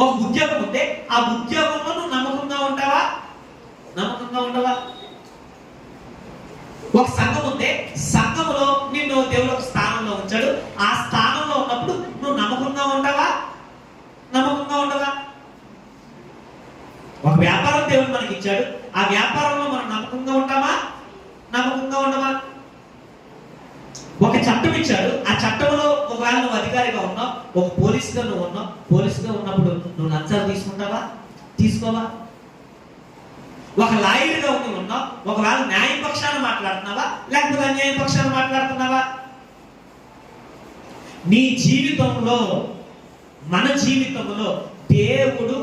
ఒక ఉద్యోగం ఉంటే ఆ ఉద్యోగంలో నువ్వు నమ్మకంగా ఉంటావా? ఒక సంఘం ఉంటే సంఘంలో నిన్ను దేవుడు ఒక స్థానంలో ఉంచాడు. ఆ స్థానంలో ఉన్నప్పుడు నువ్వు నమ్మకంగా ఉంటావా? ఒక వ్యాపారం దేవుడు మనకి ఇచ్చాడు. ఆ వ్యాపారంలో మనం నమ్మకంగా ఉంటామా? ఉండవా? ఒక చట్టం ఇచ్చాడు. ఆ చట్టంలో ఒకవేళ నువ్వు అధికారిగా ఉన్నావు, ఒక పోలీసుగా నువ్వు ఉన్నావు. పోలీసుగా ఉన్నప్పుడు నువ్వు లంచాలు తీసుకుంటావా? తీసుకోవా? ఒక లాయర్గా ఉన్నావు, ఒకవేళ న్యాయ పక్షాన్ని మాట్లాడుతున్నావా, లేకపోతే అన్యాయ పక్షాన్ని మాట్లాడుతున్నావా? నీ జీవితంలో మన జీవితంలో దేవుడు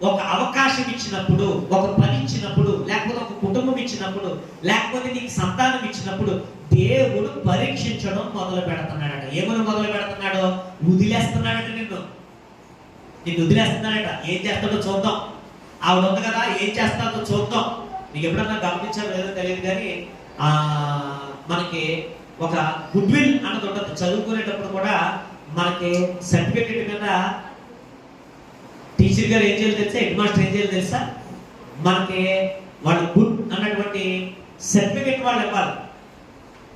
ఒక అవకాశం ఇచ్చినప్పుడు, ఒక పని ఇచ్చినప్పుడు, లేకపోతే ఒక కుటుంబం ఇచ్చినప్పుడు, లేకపోతే నీకు సంతానం ఇచ్చినప్పుడు దేవుడు పరీక్షించడం మొదలు పెడుతున్నాడట. ఏమని మొదలు పెడుతున్నాడో? వదిలేస్తున్నాడట. నిన్ను వదిలేస్తున్నాడట. ఏం చేస్తాడో చూద్దాం. ఆవిడ ఉంది కదా, ఏం చేస్తాడో చూద్దాం. మీకు ఎప్పుడన్నా గమనించారో లేదో తెలియదు కానీ మనకి ఒక గుడ్ విల్ అన్నది ఉంటుంది. చదువుకునేటప్పుడు కూడా మనకి సర్టిఫికెట్ మీద టీచర్ గారు ఏం చేయాలి తెలుసా, హెడ్ మాస్టర్ ఏం చేయాలి తెలుసా, మనకి వాళ్ళు గుడ్ అన్నటువంటి సర్టిఫికెట్ వాళ్ళు ఇవ్వాలి.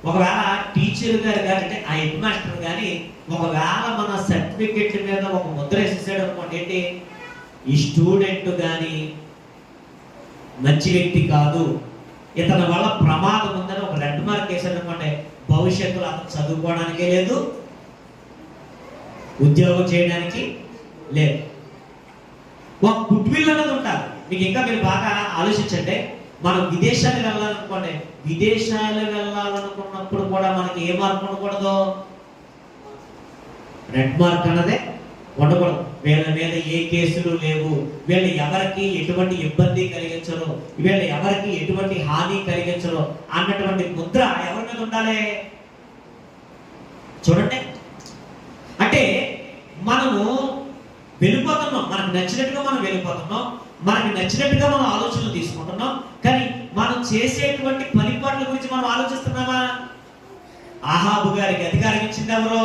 ఒకవేళ టీచర్ గారు కానీ, అంటే ఆ హెడ్ మాస్టర్ కానీ ఒకవేళ మన సర్టిఫికెట్ మీద ఒక ముద్ర వేసేసాడు అనుకోండి, ఏంటి, ఈ స్టూడెంట్ కానీ మంచి వ్యక్తి కాదు, ఇతని వల్ల ప్రమాదం ఉందని ఒక రెడ్ మార్క్ వేసాడు అనుకోండి, భవిష్యత్తులో అతను చదువుకోవడానికే లేదు, ఉద్యోగం చేయడానికి లేదు. ఒక గుడ్ విల్ అనేది ఉంటారు. మీకు ఇంకా మీరు బాగా ఆలోచించండి. మనం విదేశాలు వెళ్ళాలనుకోండి, విదేశాలు వెళ్ళాలనుకున్నప్పుడు కూడా మనకి ఏ మార్క్ ఉండకూడదు? రెడ్ మార్క్ అన్నదే ఉండకూడదు. వీళ్ళ మీద ఏ కేసులు లేవు, వీళ్ళు ఎవరికి ఎటువంటి ఇబ్బంది కలిగించరు, వీళ్ళు ఎవరికి ఎటువంటి హాని కలిగించరు అన్నటువంటి ముద్ర ఎవరి మీద ఉండాలి? చూడండి, అంటే మనము వెళ్ళిపోతున్నాం, మనకు నచ్చినట్టుగా మనం వెళ్ళిపోతున్నాం, మనకి నచ్చినట్టుగా మనం ఆలోచనలు తీసుకుంటున్నాం, కానీ మనం చేసేటువంటి పనిపాట్ల గురించి మనం ఆలోచిస్తున్నామా? ఆహాబు గారికి అధికారం ఇచ్చింది ఎవరో?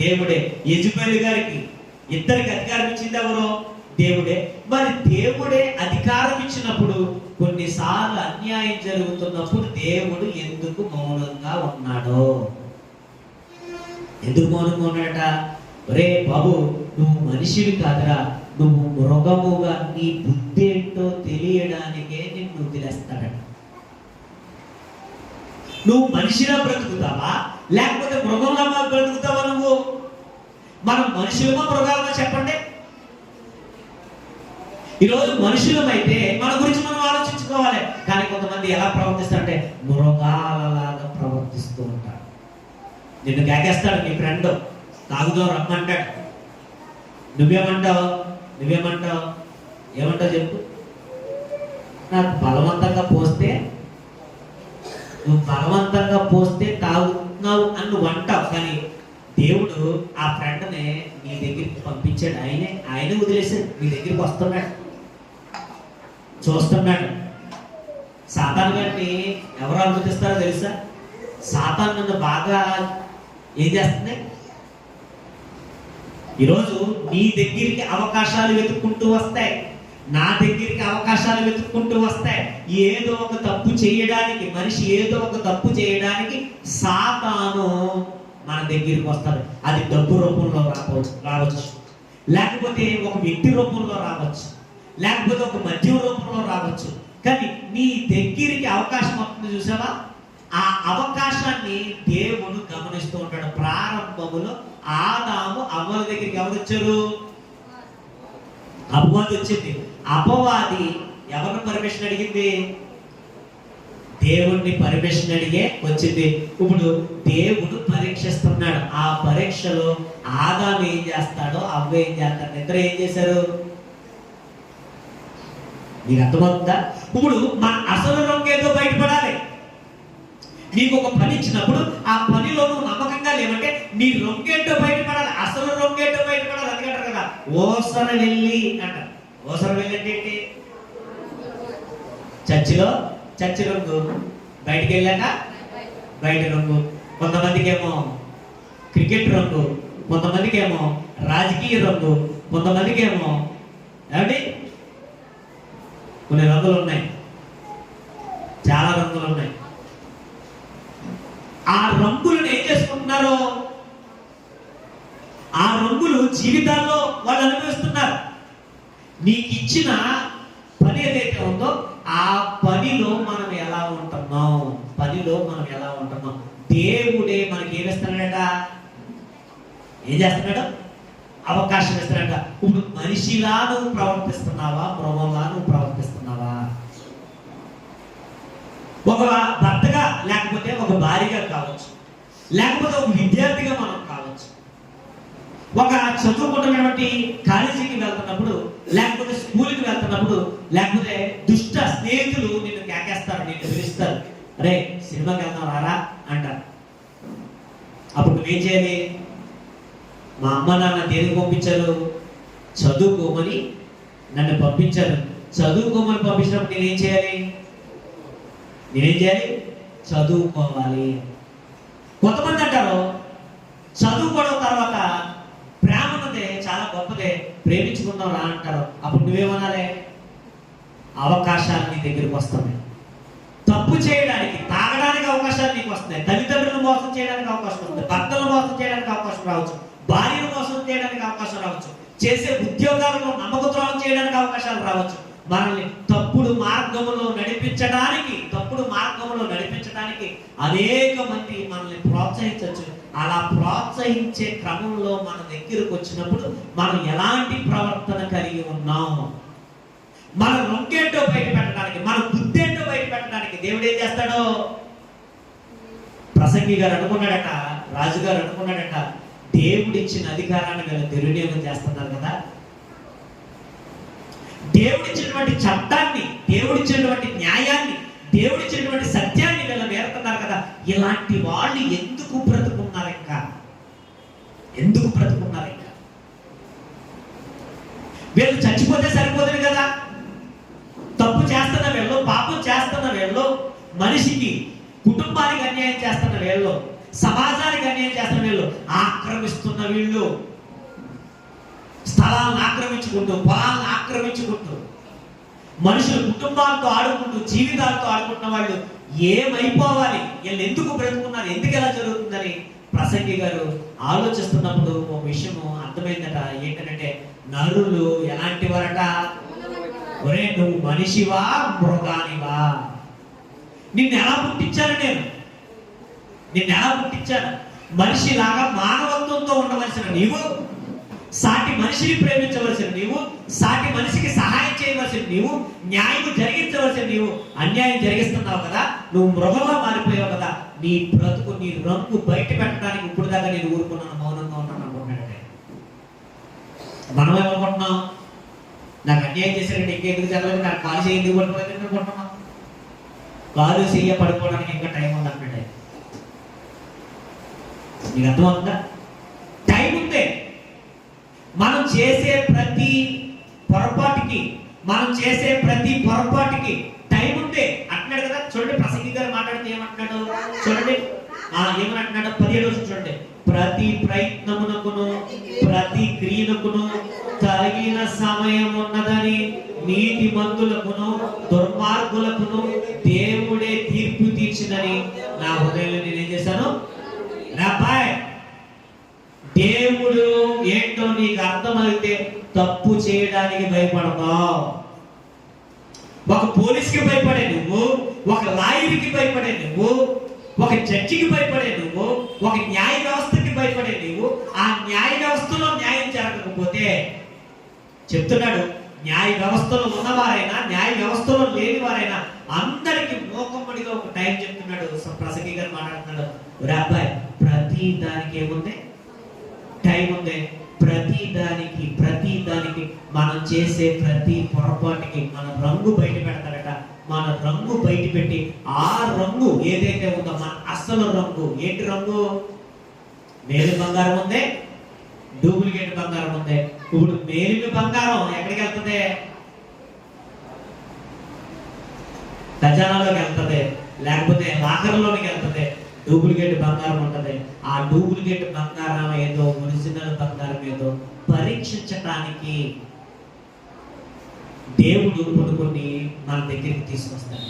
దేవుడే. యెజెబెలు గారికి ఇద్దరికి అధికారం ఇచ్చింది ఎవరో? దేవుడే. మరి దేవుడే అధికారం ఇచ్చినప్పుడు కొన్నిసార్లు అన్యాయం జరుగుతున్నప్పుడు దేవుడు ఎందుకు మౌనంగా ఉన్నాడో? ఎందుకు మౌనంగా ఉన్నాడట? ఒరే బాబు, నువ్వు మనిషివి కాదురా, నువ్వు మృగముగా నీ బుద్ధి ఏంటో తెలియడానికే నిన్ను వదిలేస్తాడట. నువ్వు మనిషిలా బ్రతుకుతావా లేకపోతే మృగంలా బ్రతుకుతావా? నువ్వు మనం మనుషులమా మృగాలమా చెప్పండి? ఈరోజు మనుషులమైతే మన గురించి మనం ఆలోచించుకోవాలి. కానీ కొంతమంది ఎలా ప్రవర్తిస్తారంటే మృగాలలాగా ప్రవర్తిస్తూ ఉంటారు. నిన్ను కేకేస్తాడు నీ ఫ్రెండ్, తాగుదాం రమ్మంటాడు, నువ్వేమంటావు? ఏమంటావు చెప్పు? నాకు బలవంతంగా పోస్తే, నువ్వు బలవంతంగా పోస్తే తాగుతున్నావు అని నువ్వు అంటావు. కానీ దేవుడు ఆ ఫ్రెండ్ని నీ దగ్గరికి పంపించాడు. ఆయనే వదిలేసాడు, నీ దగ్గరికి వస్తున్నాడు, చూస్తున్నాడు. సాతాను గారిని ఎవరు అనుమతిస్తారో తెలుసా? సాతాను నన్ను బాగా ఏం చేస్తుంది? ఈరోజు నీ దగ్గరికి అవకాశాలు వెతుక్కుంటూ వస్తాయి, నా దగ్గరికి అవకాశాలు వెతుక్కుంటూ వస్తాయి. ఏదో ఒక తప్పు చేయడానికి, మనిషి ఏదో ఒక తప్పు చేయడానికి సాతాను మన దగ్గరికి వస్తాడు. అది డబ్బు రూపంలో రావచ్చు, లేకపోతే ఒక వ్యక్తి రూపంలో రావచ్చు, లేకపోతే ఒక మద్యం రూపంలో రావచ్చు. కానీ నీ దగ్గరికి అవకాశం వస్తుంది చూసావా? ఆ అవకాశాన్ని దేవుడు గమనిస్తూ ఉంటాడు. ప్రారంభములో ఆదాము అవ్వల దగ్గరికి ఎవరు వచ్చారు? అపవాది వచ్చింది. అపవాది ఎవరిని పర్మిషన్ అడిగింది? దేవుణ్ణి పర్మిషన్ అడిగే వచ్చింది. ఇప్పుడు దేవుడు పరీక్షిస్తున్నాడు. ఆ పరీక్షలో ఆదాము ఏం చేస్తాడో అవ్వ ఏం చేస్తాడు, ఇద్దరు ఏం చేశారు? నీకు అర్థమవుతుందా? ఇప్పుడు మన అసలు రంగేదో బయటపడాలి. నీకు ఒక పని ఇచ్చినప్పుడు ఆ పనిలో నువ్వు నమ్మకంగా లేవంటే నీ రొంగేటో బయటపడాలి, అసలు రొంగేటో బయటపడాలి. అందుకంటారు కదా ఓసర వెళ్ళి అంటారు. ఓసర వెళ్ళి అంటే ఏంటి? చర్చి రంగు, బయటికి వెళ్ళాక బయట రంగు. కొంతమందికి ఏమో క్రికెట్ రంగు, కొంతమందికి ఏమో రాజకీయ రంగు, కొంతమందికి ఏమో ఏమండి కొన్ని రంగులు ఉన్నాయి, చాలా రంగులు ఉన్నాయి. ఆ రంగులను ఏం చేసుకుంటున్నారు? ఆ రంగులు జీవితాల్లో వాళ్ళు అనుభవిస్తున్నారు. నీకు ఇచ్చిన పని ఏదైతే ఉందో ఆ పనిలో మనం ఎలా ఉంటున్నాం, దేవుడే మనకి ఏమిస్తున్నాడట? ఏం చేస్తున్నాడు? అవకాశం ఇస్తున్నాడట. ఇప్పుడు మనిషిలా నువ్వు ప్రవర్తిస్తున్నావా, మృగంలా నువ్వు ప్రవర్తిస్తున్నావా? ఒక భర్తగా, లేకపోతే ఒక భార్యగా కావచ్చు, లేకపోతే ఒక విద్యార్థిగా మనం కావచ్చు, ఒక చదువుకుంటున్నటువంటి కాలేజీకి వెళ్తున్నప్పుడు, లేకపోతే స్కూల్కి వెళ్తున్నప్పుడు, లేకపోతే దుష్ట స్నేహితులు నిన్ను కేకేస్తారు, నిన్ను పిలుస్తారు, రే సినిమాకి వెళ్తాం రారా అంటారు. అప్పుడు నువ్వేం చేయాలి? మా అమ్మ నాన్న దేనికి పంపించారు? చదువుకోమని నన్ను పంపించారు. చదువుకోమని పంపించినప్పుడు నేనేం చేయాలి? చదువుకోవాలి. కొంతమంది అంటారు చదువుకోవడం తర్వాత ప్రేమ ఉన్నదే చాలా గొప్పదే, ప్రేమించుకుందాం రా అంటారు. అప్పుడు నువ్వేమనాలి? అవకాశాలు నీ దగ్గరికి వస్తాయి. తప్పు చేయడానికి, తాగడానికి అవకాశాలు నీకు వస్తాయి. తల్లిదండ్రులను మోసం చేయడానికి అవకాశం వస్తుంది. భర్తలను మోసం చేయడానికి అవకాశం రావచ్చు. భార్యను మోసం చేయడానికి అవకాశం రావచ్చు. చేసే ఉద్యోగాలను నమ్మకద్రోహం చేయడానికి అవకాశాలు రావచ్చు. మనల్ని తప్పుడు మార్గంలో నడిపించడానికి అనేక మంది మనల్ని ప్రోత్సహించవచ్చు. అలా ప్రోత్సహించే క్రమంలో మన దగ్గరకు వచ్చినప్పుడు మనం ఎలాంటి ప్రవర్తన కలిగి ఉన్నాము, మన రొంగేంటో బయట పెట్టడానికి, మన బుద్ధేంటో బయట పెట్టడానికి దేవుడు ఏం చేస్తాడో? ప్రసంగి గారు అనుకున్నాడట, రాజుగారు అనుకున్నాడట, దేవుడిచ్చిన అధికారాన్ని వీళ్ళు దుర్వినియోగం చేస్తున్నారు కదా, దేవుడిచ్చినటువంటి చట్టాన్ని, దేవుడిచ్చినటువంటి న్యాయాన్ని, దేవుడిచ్చినటువంటి సత్యాన్ని వీళ్ళు నేర్పుతున్నారు కదా, ఇలాంటి వాళ్ళు ఎందుకు బ్రతుకున్నారు? ఇంకా వీళ్ళు చచ్చిపోతే సరిపోతుంది కదా. తప్పు చేస్తున్న వీళ్ళు, పాపం చేస్తున్న వీళ్ళు, మనిషికి కుటుంబానికి అన్యాయం చేస్తున్న వీళ్ళు, సమాజానికి అన్యాయం చేస్తున్న వీళ్ళు, ఆక్రమిస్తున్న వీళ్ళు, స్థలాలను ఆక్రమించుకుంటూ, పొలాలను ఆక్రమించుకుంటూ, మనుషులు కుటుంబాలతో ఆడుకుంటూ, జీవితాలతో ఆడుకుంటున్న వాళ్ళు ఏమైపోవాలి? వీళ్ళు ఎందుకు బ్రతుకున్నారు? ఎందుకు ఎలా జరుగుతుందని ప్రసంగి గారు ఆలోచిస్తున్నప్పుడు ఒక విషయం అర్థమైందట. ఏంటంటే నరులు ఎలాంటి వారట? ఒరే నువ్వు మనిషివా మృగానివా? నిన్ను ఎలా పుట్టించాను? మనిషిలాగా మానవత్వంతో ఉండవలసిన నీవు, సాటి మనిషిని ప్రేమించవలసిన నీవు, సాటి మనిషికి సహాయం చేయవలసిన నీవు, న్యాయం జరిగించవలసిన నీవు అన్యాయం జరిగిస్తున్నావు కదా, నువ్వు మృగంగా మారిపోయావు కదా, నీ బ్రతుకు, నీ రంగు బయట పెట్టడానికి ఇప్పుడు దాకా నేను ఊరుకున్నాను, మౌనంగా ఉన్నాను అనుకుంటున్నాడే. మనం ఏమనుకుంటున్నాం? నాకు అన్యాయం చేశారంటే ఇంకెందుకు జరగలేదు, నాకు కాలు చేయి ఎందుకు పడిపోలేదు అనుకుంటున్నాం. కాలు చెయ్య పడిపోవడానికి ఇంకా టైం ఉంది అన్నట్టే. నీకు అర్థమవుతుందా? టైం ఉంది. మనం చేసే ప్రతి పొరపాటుకి టైం ఉంది అంటున్నాడు కదా. చూడండి ప్రసంగి గారు మాట్లాడితే ఏమంటున్నాడు చూడండి. ఏమంటున్నాడు 17 చూడండి. ప్రతి ప్రయత్నమునకును ప్రతి క్రియలకును తగిన సమయం ఉన్నదని నీతిమంతులకును దుర్మార్గులకును దేవుడే తీర్పు తీర్చిందని నా హృదయంలో నేనేం చేశాను? రాబాయ్, దేవుడు ఏంటో నీకు అర్థమైతే తప్పు చేయడానికి భయపడతావు. ఒక పోలీస్కి భయపడే నువ్వు, ఒక లాయర్కి భయపడే నువ్వు, ఒక జడ్జికి భయపడే నువ్వు, ఒక న్యాయ వ్యవస్థకి భయపడే నువ్వు, ఆ న్యాయ వ్యవస్థలో న్యాయం జరగకపోతే చెప్తున్నాడు, న్యాయ వ్యవస్థలో ఉన్నవారైనా న్యాయ వ్యవస్థలో లేని వారైనా అందరికి మోకమ్మడిగా ఒక టైం చెప్తున్నాడు. ప్రసంగి గారు మాట్లాడుతున్నాడు, అబ్బాయి ప్రతి దానికి ఏముంది? టైం ఉంది. ప్రతి దానికి మనం చేసే ప్రతి పొరపాటుకి మన రంగు బయట పెడతాడట. మన రంగు బయట పెట్టి ఆ రంగు ఏదైతే ఉందో మన అసలు రంగు ఏంటి? రంగు మేలి బంగారం ఉంది, డూప్లికేట్ బంగారం ఉంది. ఇప్పుడు మేలిమి బంగారం ఎక్కడికి వెళ్తుంది? ఖజానాలోకి వెళ్తుంది, లేకపోతే లాకర్లోనికి వెళ్తుంది. డూప్లికేట్ బంగారం ఉంటుంది. ఆ డూప్లికేట్ బంగారం ఏదో ఒరిజినల్ బంగారం ఏదో పరీక్షించటానికి దేవుడు కొన్ని మన దగ్గరికి తీసుకొస్తాడు.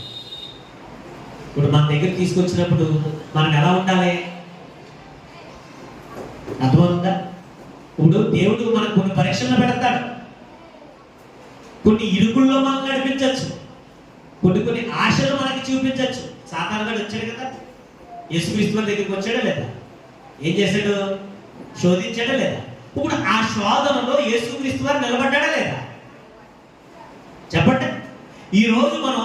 ఇప్పుడు మన దగ్గర తీసుకొచ్చినప్పుడు మనం ఎలా ఉండాలి? అర్థమవుతుందా? ఇప్పుడు దేవుడు మనకు కొన్ని పరీక్షలు పెడతాడు. కొన్ని ఇరుకుల్లో మనం నడిపించవచ్చు, కొన్ని ఆశలు మనకి చూపించవచ్చు. సాధారణంగా వచ్చాడు కదా, యేసుక్రీస్తు దగ్గరికి వచ్చాడా లేదా? ఏం చేశాడు? శోధించాడా లేదా? ఇప్పుడు ఆ శోధనలో యేసుక్రీస్తు వారు నిలబడ్డాడా లేదా? చెప్పండి. ఈరోజు మనం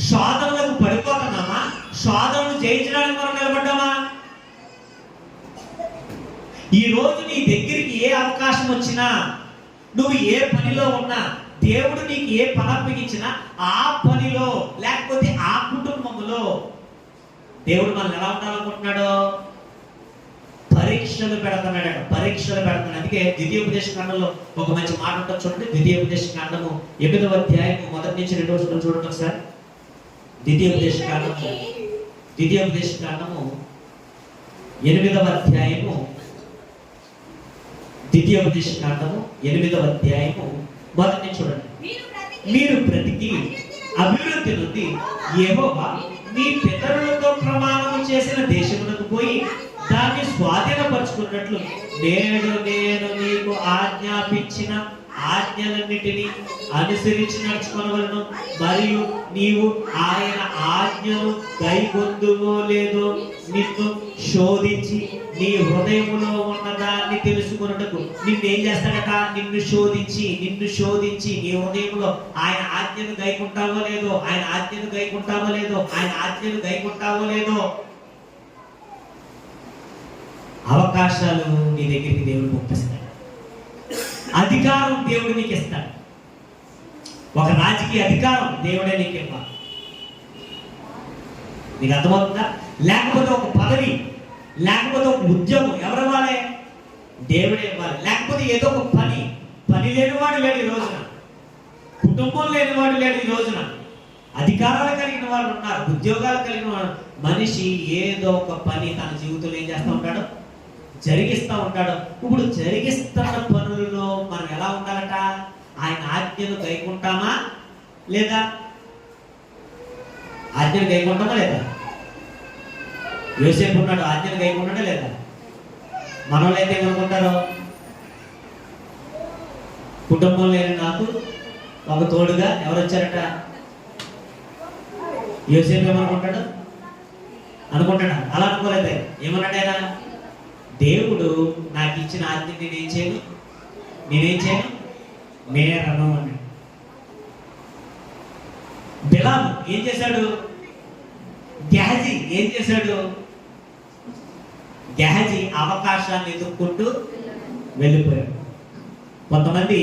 శోధనలకు పడిపోతున్నామా? శోధనను జయించడానికి మనం నిలబడ్డామా? ఈ రోజు నీ దగ్గరికి ఏ అవకాశం వచ్చినా, నువ్వు ఏ పనిలో ఉన్నా, దేవుడు నీకు ఏ పని అప్పగించినా ఆ పనిలో లేకపోతే ఆ కుటుంబంలో దేవుడు మనల్ని ఎలా ఉండాలనుకుంటున్నాడు? పరీక్షలు పెడుతున్నాడు. పరీక్షలు పెడుతున్నాడు. అందుకే ద్వితీయోపదేశ కాండంలో ఒక మంచి మాట ఉంటుంది చూడండి. ద్వితీయోపదేశ కాండము 8వ అధ్యాయము 1 నుంచి 2 వచనాలు చూడండి ఒకసారి. ద్వితీయోపదేశ కాండము 8వ అధ్యాయము, ద్వితీయోపదేశ కాండము 8వ అధ్యాయము 1 నుంచి చూడండి. మీరు బ్రతికి అభివృద్ధి నుండి యెహోవా మీ పితరులతో ప్రమాణం చేసిన దేశమునకు పోయి దాన్ని స్వాధీనపరుచుకున్నట్లు నేడు నేను నీకు ఆజ్ఞాపించిన ఆజ్ఞలన్నిటినీ అనుసరించి నడుచుకొనవలెను. మరియు నీవు ఆయన ఆజ్ఞలు గైకొందువో లేదో నిన్ను శోధించి నీ హృదయములో ఉన్నదాన్ని తెలుసుకొనుటకు నిన్నేం చేస్తాడట? నిన్ను శోధించి నీ హృదయంలో ఆయన ఆజ్ఞను గైకుంటావో లేదో, ఆయన ఆజ్ఞను గైకుంటావో లేదో అవకాశాలు నీ దగ్గరికి దేవుడు పంపిస్తాడు. అధికారం దేవుడు నీకు ఇస్తాడు. ఒక రాజకీయ అధికారం దేవుడే నీకు ఇవ్వాలి. నీకు అర్థమవుతుందా? లేకపోతే ఒక పదవి, లేకపోతే ఒక ఉద్యోగం ఎవరు ఇవ్వాలి? దేవుడే ఇవ్వాలి. లేకపోతే ఏదో ఒక పని లేనివాడు లేడు ఈ రోజున, కుటుంబం లేనివాడు లేడు ఈ రోజున. అధికారాలు కలిగిన వాళ్ళు ఉన్నారు, ఉద్యోగాలు కలిగిన వాడు. మనిషి ఏదో ఒక పని తన జీవితంలో ఏం చేస్తూ ఉంటాడు? జరిగిస్తూ ఉంటాడు. ఇప్పుడు జరిగిస్తున్న పనులలో మనం ఎలా ఉండాలట? ఆయన ఆజ్ఞను గైకుంటామా లేదా? ఆజ్ఞను గైకుంటామా లేదా? యోసేపు ఉన్నాడు, ఆజ్ఞను గైకుంటాడా లేదా? మనోళ్ళైతే ఏమనుకుంటారు? కుటుంబం లేని నాకు ఒక తోడుగా ఎవరు వచ్చారట? యోసేపు ఏమనుకుంటాడు? అనుకుంటాడా? అలా అనుకోలేదే. ఏమన్నాడు ఆయన? దేవుడు నాకు ఇచ్చిన ఆజ్ఞ నేనేం చేయను మేరను అన్నాడు. బిలాము ఏం చేశాడు? గెహజీ ఏం చేశాడు? గెహజీ అవకాశాన్ని ఎత్తుక్కుంటూ వెళ్ళిపోయాడు. కొంతమంది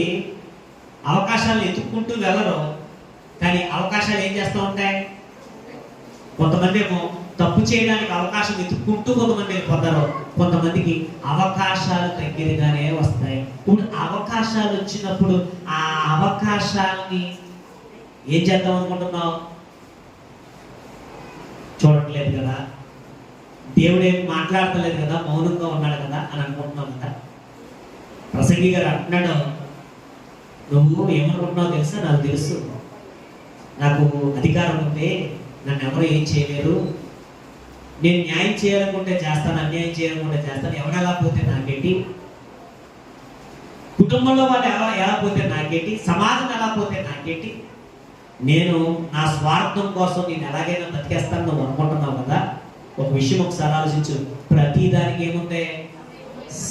అవకాశాలను ఎత్తుక్కుంటూ వెళ్ళరు, కానీ అవకాశాలు ఏం చేస్తూ ఉంటాయి? కొంతమంది ఏమో తప్పు చేయడానికి అవకాశం వెతుక్కుంటూ కొంతమంది వెళ్ళిపోతారు. కొంతమందికి అవకాశాలు దగ్గరగానే వస్తాయి. ఇప్పుడు అవకాశాలు వచ్చినప్పుడు ఆ అవకాశాలని ఏం చేద్దాం అనుకుంటున్నావు? చూడట్లేదు కదా, దేవుడు ఏం మాట్లాడతలేదు కదా, మౌనంగా ఉన్నాడు కదా అని అనుకుంటున్నావు కదా. ప్రసంగి గారు అంటున్నాడు, నువ్వు ఏమనుకుంటున్నావు తెలుసా? నాకు తెలుసు, నాకు అధికారం ఉంది, నన్ను ఎవరు ఏం చేయలేరు. నేను న్యాయం చేయాలనుకుంటే చేస్తాను, అన్యాయం చేయాలనుకుంటే చేస్తాను. ఎవరెలా పోతే నాకేంటి? కుటుంబంలో వాళ్ళు ఎలా పోతే నాకేంటి? సమాజం ఎలా పోతే నాకేంటి? నేను నా స్వార్థం కోసం నేను ఎలాగైనా బతికేస్తాను నువ్వు అనుకుంటున్నావు కదా. ఒక విషయం ఒకసారి ఆలోచించు. ప్రతి దానికి ఏముంది?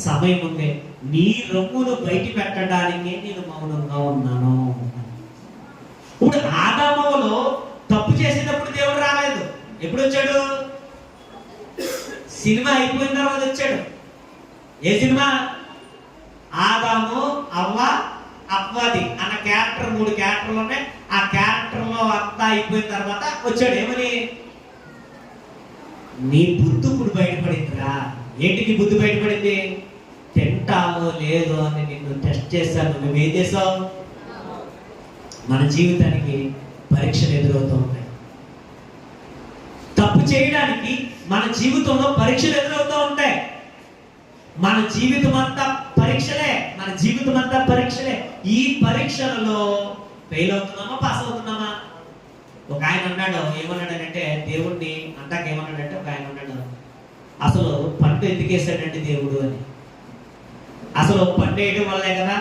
సమయం ఉంది. నీ రొమ్మును బయట పెట్టడానికే నేను మౌనంగా ఉన్నాను. ఇప్పుడు ఆదాములో తప్పు చేసేటప్పుడు దేవుడు రాలేదు. ఎప్పుడు వచ్చాడు? సినిమా అయిపోయిన తర్వాత వచ్చాడు. ఏ సినిమా? ఆదాము, అవ్వ, అవ్వది అన్న క్యారెక్టర్, 3 క్యారెక్టర్లు ఉన్నాయి. ఆ క్యారెక్టర్లో అంతా అయిపోయిన తర్వాత వచ్చాడు. ఏమని? నీ బుద్ధి ఇప్పుడు బయటపడిందిరా. ఏంటి నీ బుద్ధి బయటపడింది? తింటావో లేదో అని నిన్ను టెస్ట్ చేశాను. నువ్వేం చేసావు? మన జీవితానికి పరీక్షలు ఎదురవుతూ ఉంటాయి. తప్పు చేయడానికి మన జీవితంలో పరీక్షలు ఎదురవుతూ ఉంటాయి. మన జీవితం అంతా పరీక్షలే. ఈ పరీక్షలలో ఫెయిల్ అవుతున్నామా, పాస్ అవుతున్నామా? ఒక ఆయన అన్నాడు, ఏమన్నాడంటే దేవుడిని అంటాకేమన్నాడంటే, ఒక ఆయన అన్నాడు, అసలు పంట ఎందుకు వేసాడంటే దేవుడు అని. అసలు పంట వేయడం వల్లే కదా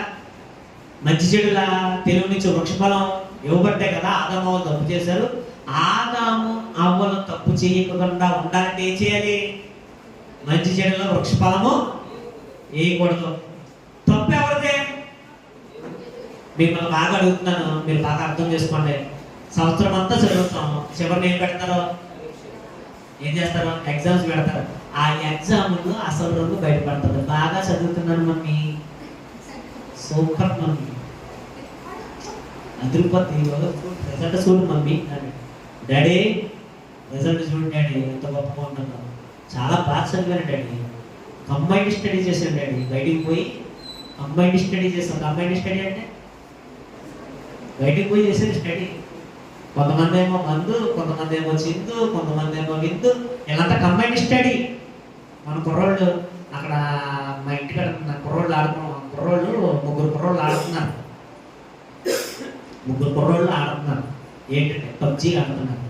మంచి చెడుల తెలుగు నుంచి వృక్షఫలం ఇవ్వబట్టే కదా ఆదాము అవ్వలు తప్పు చేశారు. ఆదాము అవ్వలు తప్పు చేయకుండా ఉండాలంటే ఏం చేయాలి? మంచి చెడుల వృక్షఫలము వేయకూడదు. తప్పు ఎవరిదే? మిమ్మల్ని బాగా అడుగుతున్నాను, మీరు బాగా అర్థం చేసుకోండి. సంవత్సరం అంతా చదువుతాము, చివరిని ఏం పెడతారో? ఏం చేస్తారు? ఎగ్జామ్స్ పెడతారు. ఆ ఆ ఎగ్జామ్లో అసలు రంగు బయటపడుతుంది. బాగా చదువుతున్నాను మమ్మీ, సూపర్ మమ్మీ, అదిరిపోతుంది రిజల్ట్ చూడు మమ్మీ అని. డాడీ రిజల్ట్ చూడు డాడీ, ఎంత గొప్పగా ఉంటుందో, చాలా బాగా చదివాను డాడీ, కంబైన్డ్ స్టడీ చేశాను డాడీ, బయటికి పోయి కంబైన్డ్ స్టడీ చేస్తాం. కంబైన్డ్ స్టడీ అంటే బయటికి పోయి చేసేది స్టడీ. కొంతమంది ఏమో మందు, కొంతమంది ఏమో చిందు, కొంతమంది ఏమో విందు, ఇలాంటి కంబైన్డ్ స్టడీ. మన కుర్రోళ్ళు అక్కడ మా ఇంటికాడ కుర్రోళ్ళు ఆడుకున్నాం. ముగ్గురు కుర్రోళ్ళు ఆడుతున్నారు. ఏంటంటే పబ్జీ ఆడుతున్నారు.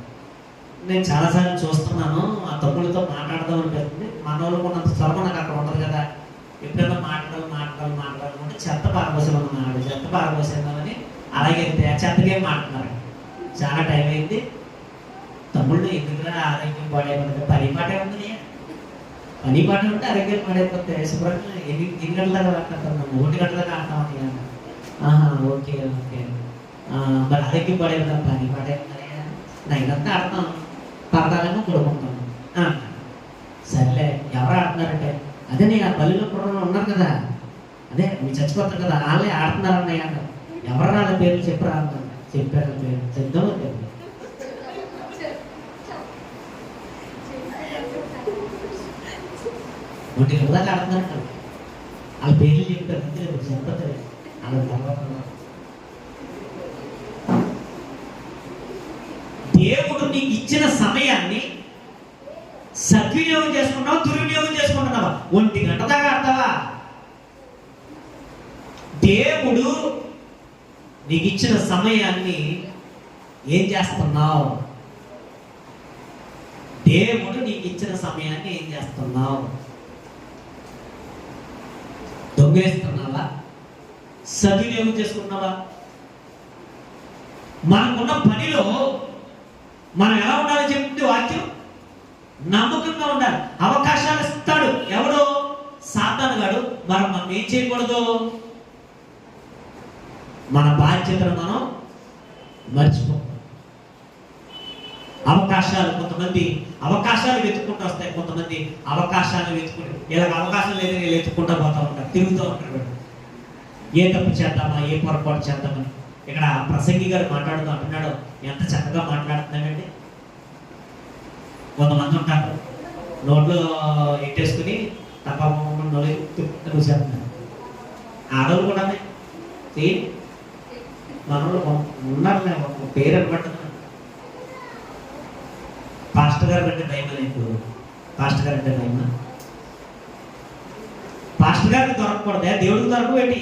నేను చాలాసార్లు చూస్తున్నాను, ఆ తమ్ముళ్ళతో మాట్లాడదాం అనిపిస్తుంది. మన వాళ్ళు కొన్నంత శ్రమ నాకు అక్కడ ఉండదు కదా. ఎప్పుడైనా మాట్లాడాలంటే చెత్త పారబోసామన్నాడు, చెత్త పారబోసామని అలాగే చెత్తకేం మాట్లాడుతున్నారు. చాలా టైం అయింది. తమ్ముళ్ళు ఎందుకురా ఆరోగ్యం పాడైపోతుంది, పని పాటే ఉంది. పని పాట ఉంటే ఆరోగ్యం పాడైపోతే శుభ్రంగా ఎన్ని గంటల దాకా మాట్లాడుతున్నాము, 1 గంటల దాకా ఆడతామని. ఓకే ఓకే, మరి ఆరోగ్యం పాడైపోతాం, పని పాడైపోతాయి, నైనంతా ఆడతాం, పడతానేమో కొడుకుంటాం. సర్లే ఎవరు ఆడుతున్నారంటే, అదే నేను ఆ పల్లెలో కూడా ఉన్నారు కదా, అదే మీరు చచ్చిపోతారు కదా, వాళ్ళే ఆడుతున్నారు అన్నయ్య. ఎవరు వాళ్ళ పేర్లు చెప్పరా అన్నారు. చెప్పారు పేరు, చెప్దాం చెప్పి 1 గంటల దాకా ఆడుతున్నారు. వాళ్ళ పేర్లు చెప్పారు, అంతే చెప్పదు వాళ్ళ తర్వాత. దేవుడు నీకు ఇచ్చిన సమయాన్ని సద్వినియోగం చేసుకుంటావా, దుర్వినియోగం చేసుకుంటున్నావా? 1 గంట దాకా ఆడతావా? దేవుడు నీకు ఇచ్చిన సమయాన్ని ఏం చేస్తున్నావు? దేవుడు నీకు ఇచ్చిన సమయాన్ని ఏం చేస్తున్నావు? దొంగేస్తున్నావా, సద్వినియోగం చేసుకున్నావా? మనకున్న పనిలో మనం ఎలా ఉండాలని చెప్తుంది వాక్యం? నమ్మకంగా ఉండాలి. అవకాశాలు ఇస్తాడు ఎవడో? సాతాను గాడు. మనం ఏం చేయకూడదు? మన బాధ్యతను మనం మర్చిపో. అవకాశాలు, కొంతమంది అవకాశాలు వెతుక్కుంటూ వస్తాయి, కొంతమంది అవకాశాలు వెతుకుంటే ఇలాగ అవకాశం లేదని వీళ్ళు వెతుక్కుంటూ పోతూ ఉంటారు, తిరుగుతూ ఉంటారు. ఏ తప్పు చేద్దామా, ఏ పొరపాటు చేద్దామని. ఇక్కడ ప్రసంగి గారు మాట్లాడుతూ అంటున్నాడు, ఎంత చక్కగా మాట్లాడుతున్నాడండి. కొంతమంది ఉంటారు నోట్లో ఎట్టేసుకుని తప్ప చూసేస్తున్నారు. ఆడవాళ్ళు కూడా మనలో ఉన్నారు, పేరు అనబడుతున్నారు. పాస్టర్ గారు అంటే భయమా నీకు? పాస్టర్ గారు అంటే భయమా? పాస్టర్ గారికి దొరకకూడదే, దేవుడికి దొరకబెట్టి.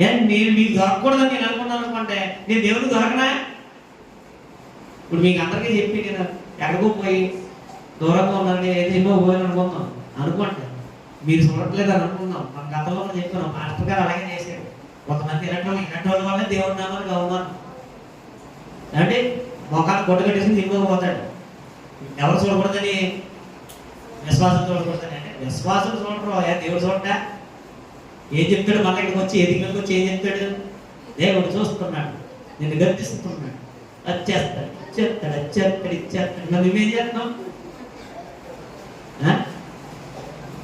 నేను మీకు దొరకకూడదని నేను అనుకున్నాను అనుకుంటే నేను దేవుడికి దొరకనా? ఇప్పుడు మీకు అందరికీ చెప్పి నేను ఎక్కడికో పోయి దూరంగా ఉన్నాను, ఏది ఎన్నో పోయిన అనుకోండి, మీరు చూడట్లేదు అని అనుకున్నాం. మన గతంలో చెప్తున్నాం, పాస్టర్ గారు అలాగే చేశాడు. కొంతమంది ఇలాంటి వాళ్ళ వల్ల దేవుడి నామానికి అవమానం అంటే మొఖాన్ని గొడ్డ కట్టేసి తిరిగిపోతాడు. ఎవరు చూడకూడదని? విశ్వాసం చూడకూడదని. అంటే విశ్వాసం చూడరు, దేవుడు చూడటా? ఏం చెప్తాడు? మళ్ళీ ఇక్కడికి వచ్చి ఎదిగినకి వచ్చి ఏం చెప్తాడు? దేవుడు చూస్తున్నాడు, నిన్ను గర్తిస్తున్నాడు, వచ్చేస్తాడు, ఇచ్చేస్తాడు. మరి నువ్వేం చేస్తున్నావు?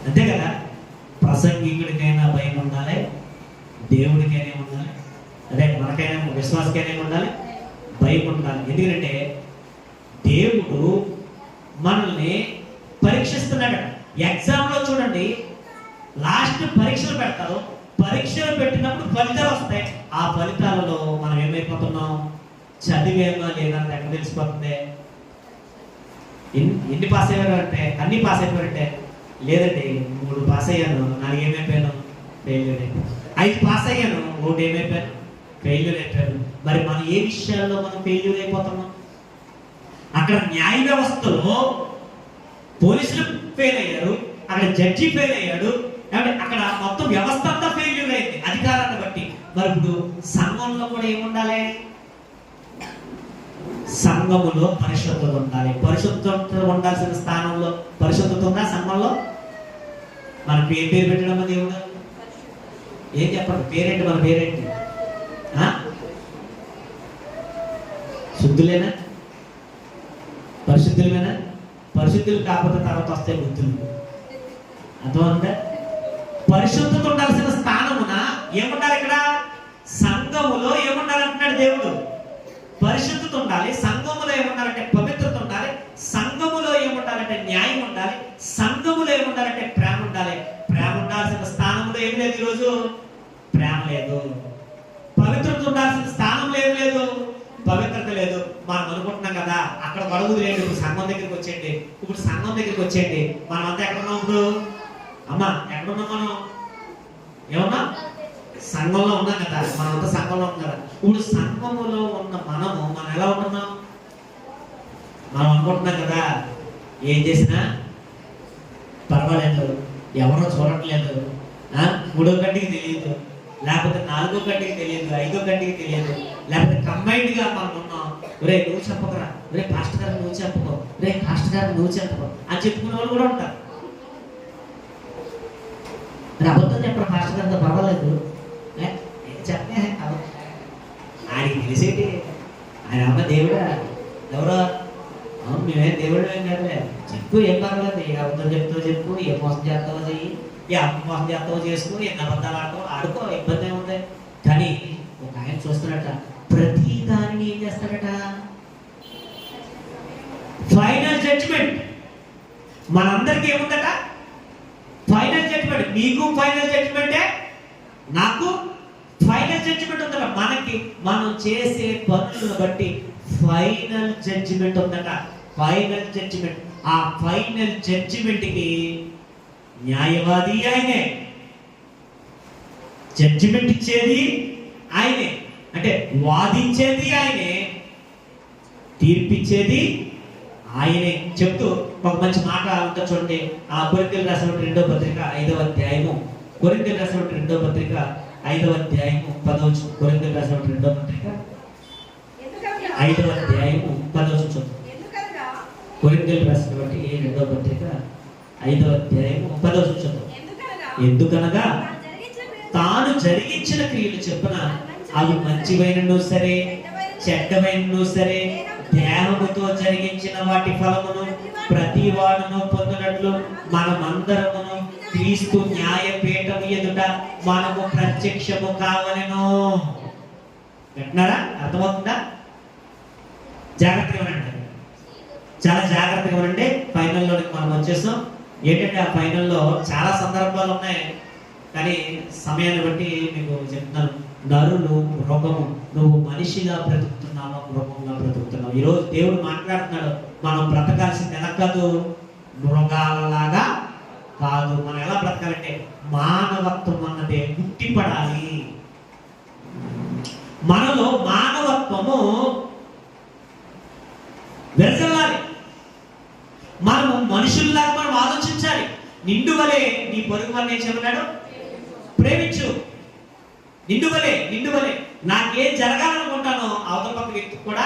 అంతే కదా. ప్రసంగికుడికైనా భయం ఉండాలి, దేవుడికైనా ఉండాలి, అదే మనకైనా విశ్వాసకైనా ఉండాలి, భయం ఉండాలి. ఎందుకంటే దేవుడు మనల్ని పరీక్షిస్తున్నాడు. ఎగ్జామ్లో చూడండి, లాస్ట్ పరీక్షలు పెడతారు. పరీక్షలు పెట్టినప్పుడు ఫలితాలు వస్తాయి. ఆ ఫలితాలలో మనం ఏమైపోతున్నాం? చదివేమో లేదా ఎక్కడ తెలిసిపోతుంది? ఎన్ని పాస్ అయ్యారు అంటే అన్ని పాస్ అయిపోయారంటే లేదండి 3 పాస్ అయ్యాను, 4 ఏమైపోయాను? ఫెయిల్యూర్ అయిపోయాను. 5 పాస్ అయ్యాను, 1 ఏమైపోయాను? ఫెయిల్యూర్ అయిపోయాను. మరి మనం ఏ విషయాల్లో మనం ఫెయిల్యూర్ అయిపోతున్నాం? అక్కడ న్యాయ వ్యవస్థలో పోలీసులు ఫెయిల్ అయ్యారు, అక్కడ జడ్జి ఫెయిల్ అయ్యాడు, అక్కడ మొత్తం వ్యవస్థ అంతా ఫెయిల్యూర్ అయింది అధికారాన్ని బట్టి. మరి ఇప్పుడు సంఘంలో కూడా ఏముండాలి? సంఘములో పరిశుద్ధత ఉండాలి. పరిశుద్ధత ఉండాల్సిన స్థానంలో పరిశుద్ధత ఉందా సంఘంలో? మన పేరు పెట్టడం దేవుడు ఏం చెప్పండి? పేరేంటి? మన పేరేంటి? శుద్ధులేనా? పరిశుద్ధులమేనా? పరిశుద్ధ పరిశుద్ధులు కాకపోతే తర్వాత వస్తాయి బుద్ధులు. అర్థమంటే పరిశుద్ధత ఉండాల్సిన స్థానమున ఏముండాలి? ఇక్కడ సంఘములో ఏముండాలంటున్నాడు దేవుడు? పరిశుద్ధత ఉండాలి. సంఘములో ఏముండాలంటే పవిత్రత ఉండాలి. సంఘములో ఏముండాలంటే న్యాయం ఉండాలి. సంఘములో ఏముండాలంటే ప్రేమ ఉండాలి. ప్రేమ ఉండాల్సిన స్థానంలో ఏమి లేదు, ఈరోజు ప్రేమ లేదు. పవిత్రత ఉండాల్సిన స్థానంలో ఏమి లేదు, పవిత్రత లేదు. మనం అనుకుంటున్నాం కదా అక్కడ గడువు లేదు, ఇప్పుడు సంఘం దగ్గరికి వచ్చేయండి, ఇప్పుడు సంఘం దగ్గరికి వచ్చేయండి. మనం అంతా ఎక్కడున్నాం ఇప్పుడు? అమ్మా ఎక్కడున్నాం మనం? ఏమన్నా సంఘంలో ఉన్నాం కదా, మనంతా సంఘంలో ఉన్నాం కదా. ఇప్పుడు సంఘములో ఉన్న మనం ఎలా ఉంటున్నాం? మనం అనుకుంటున్నాం కదా ఏం చేసినా పర్వాలేదు, ఎవరో చూడట్లేదు, 3వ గంటకి తెలియదు, లేకపోతే 4వ గంటకి తెలియదు, 5వ గంటకి తెలియదు, లేకపోతే కంబైన్డ్ గా మనం ఉన్నాం. రే నువ్వు చెప్పకరా, రే పాస్టర్ గారు నువ్వు చెప్పుకో, రే పాస్టర్ గారు నువ్వు చెప్పుకో అని చెప్పుకునే వాళ్ళు కూడా ఉంటారు. అబద్ధం చెప్పరా పాస్టర్ గారితో పర్వాలేదు, చెప్పే ఆయనకి తెలిసేటి. ఆయన అమ్మ దేవుడా, ఎవరో మేమేం దేవుడు ఏం కాదులే, చెప్పు ఏం పర్వాలేదు, ఏ అబద్ధం చెప్తావో చెప్పు, ఏ మోసం చేస్తావో చెయ్యి, ఏ అమ్మ మోసం చేస్తావో చేసుకో, ఎన్ని అబద్ధాలు ఆడుకో, ఇబ్బంది ఏముంది. కానీ ఒక ఆయన చూస్తున్నట ప్రతి దానిని ఏం చేస్తాడట? Final judgment. మనందరికీ ఏముందట? Final judgment. నీకు ఫైనల్ జడ్జిమెంటే, నాకు ఫైనల్ జడ్జిమెంట్ ఉందట. మనకి మనం చేసే పనులను బట్టి ఫైనల్ జడ్జిమెంట్ ఉందట. Final judgment. ఆ ఫైనల్ జడ్జిమెంట్ కి న్యాయవాది ఆయనే, జడ్జిమెంట్ ఇచ్చేది ఆయనే, అంటే వాదించేది ఆయనే, తీర్పిచ్చేది ఆయనే. చెప్తూ ఒక మంచి మాట ఉంటుంది చూడండి. ఆ కొరింథీయులకు రాసిన 2వ పత్రిక 5వ అధ్యాయము, కొరింథీయులకు రాసిన 2వ పత్రిక 5వ అధ్యాయము 10వ వచనం. కొరింథీయులకు రాసిన 2వ పత్రిక 5వ అధ్యాయము 10వ వచనం. కొరింథీయులకు రాసినటువంటి 2వ పత్రిక 5వ అధ్యాయము 10వ వచనం. ఎందుకనగా తాను జరిగించిన క్రియలు చెప్పున అవి మంచివైనను సరే చెడ్డమైనను సరే దేహముతో జరిగించిన వాటి ఫలమును ప్రతి వాడును పొందినట్లు మనమందరమును క్రీస్తు న్యాయపీఠం ఎదుట మనము ప్రత్యక్షము కావలెను. వింటున్నారా? అర్థమవుతుందా? జాగ్రత్తగా వినండి, చాలా జాగ్రత్తగా వినండి. ఫైనల్లోకి మనం వచ్చేసాం. ఏంటంటే ఆ ఫైనల్లో చాలా సందర్భాలు ఉన్నాయి, కానీ సమయాన్ని బట్టి మీకు చెప్తున్నాను. నరులు మృగము, నువ్వు మనిషిగా బ్రతుకుతున్నావా మృగంగా బ్రతుకుతున్నావు? ఈరోజు దేవుడు మాట్లాడుతున్నాడు, మనం బ్రతకాల్సింది ఎలా కాదు, మృగాలలాగా కాదు. మనం ఎలా బ్రతకాలంటే మానవత్వం అన్నదే గుట్టిపడాలి. మనలో మానవత్వము వెరజల్లాలి. మనము మనుషుల్లాగా మనం ఆలోచించాలి. నిండు వలె నీ పొరుగు వారిని చెప్పాడు, ప్రేమించు. నిండు వలె నాకేం జరగాలనుకుంటానో అవతల పక్క వ్యక్తి కూడా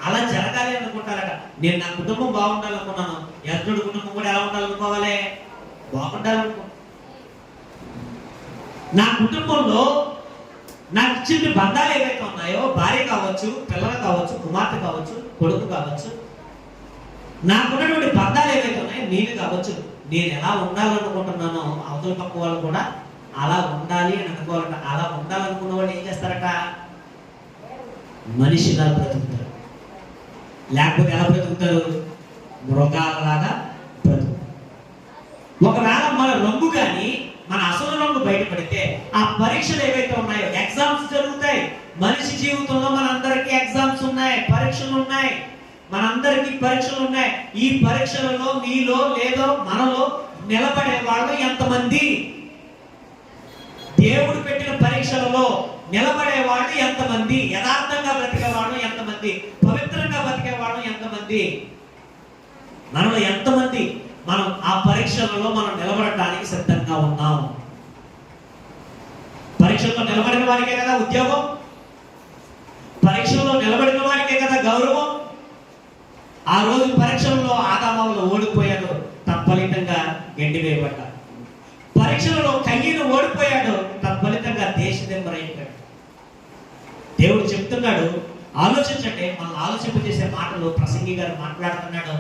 అలా జరగాలి అనుకుంటారట. నేను నా కుటుంబం బాగుండాలనుకున్నాను, ఎదుటి కుటుంబం కూడా ఎలా ఉండాలనుకోవాలి, బాగుండాలనుకో. నా కుటుంబంలో నాకు ఇచ్చిన బంధాలు ఏవైతే ఉన్నాయో, భార్య కావచ్చు, పిల్లలు కావచ్చు, కుమార్తె కావచ్చు, కొడుకు కావచ్చు, నాకున్నటువంటి బంధాలు ఏవైతే ఉన్నాయో, నేను కావచ్చు, నేను ఎలా ఉండాలనుకుంటున్నానో అవతల పక్క వాళ్ళు కూడా అలా ఉండాలి అని అనుకోవాలంట. అలా ఉండాలనుకున్న వాళ్ళు ఏం చేస్తారట? మనిషిలా బ్రతుకుతారు. లేకపోతే ఎలా బ్రతుకుతారు? మృగాలలాగా బ్రతుకుతారు. ఒకవేళ మన రంగు కానీ మన అసలు రంగు బయటపడితే ఆ పరీక్షలు ఏవైతే ఉన్నాయో, ఎగ్జామ్స్ జరుగుతాయి. మనిషి జీవితంలో మనందరికీ ఎగ్జామ్స్ ఉన్నాయి, పరీక్షలు ఉన్నాయి, మనందరికీ పరీక్షలు ఉన్నాయి. ఈ పరీక్షలలో మీలో లేదో మనలో నిలబడే వాళ్ళు ఎంతమంది? దేవుడు పెట్టిన పరీక్షలలో నిలబడేవాడు ఎంతమంది? యథార్థంగా బ్రతికేవాడు ఎంతమంది? పవిత్రంగా బ్రతికేవాడు ఎంతమంది? మనలో ఎంతమంది మనం ఆ పరీక్షలలో మనం నిలబడటానికి సిద్ధంగా ఉన్నాం? పరీక్షల్లో నిలబడిన వారికే కదా ఉద్యోగం, పరీక్షల్లో నిలబడిన వారికే కదా గౌరవం. ఆ రోజు పరీక్షలలో ఆదామావులు ఓడిపోయాడు, తత్ఫలితంగా ఎండివేయబడ్డాడు. పరీక్షలలో కయ్యను ఓడిపోయాడు, తత్ఫలితంగా దేశదిమ్మరైపోయాడు. దేవుడు చెప్తున్నాడు, ఆలోచించండి. మనం ఆలోచింపజేసే మాటలు ప్రసంగి గారు మాట్లాడుతున్నాడు.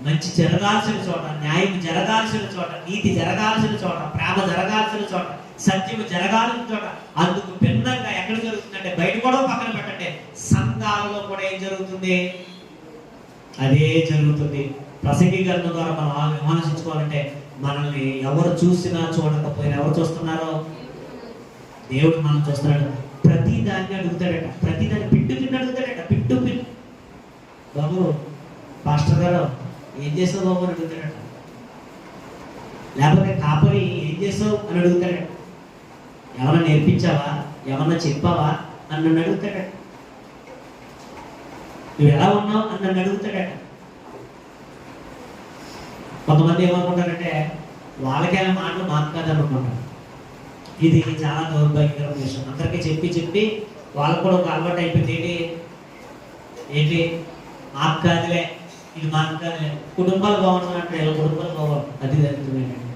మంచి జరగాల్సిన చోట, న్యాయం జరగాల్సిన చోట, నీతి జరగాల్సిన చోట, ప్రేమ జరగాల్సిన చోట, సత్యము జరగాల్సిన చోట అందుకు భిన్నంగా ఎక్కడ జరుగుతుందంటే, బయట కూడా పక్కన పెట్టండి, సంఘాలలో కూడా ఏం జరుగుతుంది? అదే జరుగుతుంది. ప్రసంగీకరణ ద్వారా మనం ఆలోచించుకోవాలంటే, మనల్ని ఎవరు చూసినా చూడకపోయినా ఎవరు చూస్తున్నారో? దేవుడు మనం చూస్తున్నాడు. ప్రతి దాన్ని అడుగుతాడట, ప్రతి దాన్ని పిట్టు పిన్ను అడుగుతాడట. పిట్టు పిన్ను, బాబు పాస్టర్ గారు ఏం చేసావు బాబు అని అడుగుతాడట. లేకపోతే కాపరి ఏం చేసావు అని అడుగుతాడట. ఏమన్నా నేర్పించావా, ఏమన్నా చెప్పావా అని నన్ను అడుగుతాడట. నువ్వు ఎలా ఉన్నావు అని నన్ను అడుగుతాడట. కొంతమంది ఏమనుకుంటారంటే, వాళ్ళకైనా మాటలు మాకు కాదనుకుంటారు. ఇది చాలా దౌర్భాగ్యకరమైన విషయం. అందరికీ చెప్పి చెప్పి వాళ్ళకు కూడా ఒక అలవాటు అయిపోయింది. ఏంటి మాకు కాదులే, ఇది మాకు కాదులే. కుటుంబాలు బాగుంటున్నట్టు ఇలా కుటుంబాలు బాగోవాలి, అది దరిద్రమేనండి.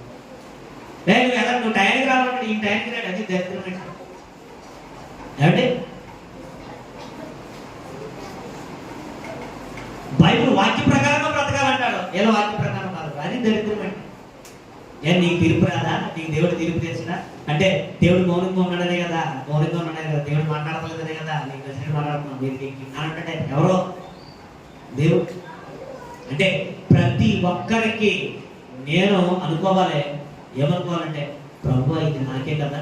నువ్వు ఎలా నువ్వు టైంకి రావాలంటే ఈ టైంకి రాడు, అది దరిద్రమే. ఏమంటే బైబుల్ వాక్య ప్రకారంగా బ్రతకాలంటాడు, ఏదో వాక్య ప్రకారం కాదు, అది దరిద్రమే. నీకు తీర్పు రాదా? నీకు దేవుడు తీర్పు తెచ్చినా అంటే దేవుడు మౌనంగా ఉన్నాడనే కదా, మౌనంగా ఉన్నాడే కదా, దేవుడు మాట్లాడలేదనే కదా నీకు నచ్చిన మాట్లాడుతున్నాం. మీరు అంటే ఎవరో దేవుడు అంటే ప్రతి ఒక్కరికి నేను అనుకోవాలి. ఏమనుకోవాలంటే, ప్రభు ఇది నాకే కదా.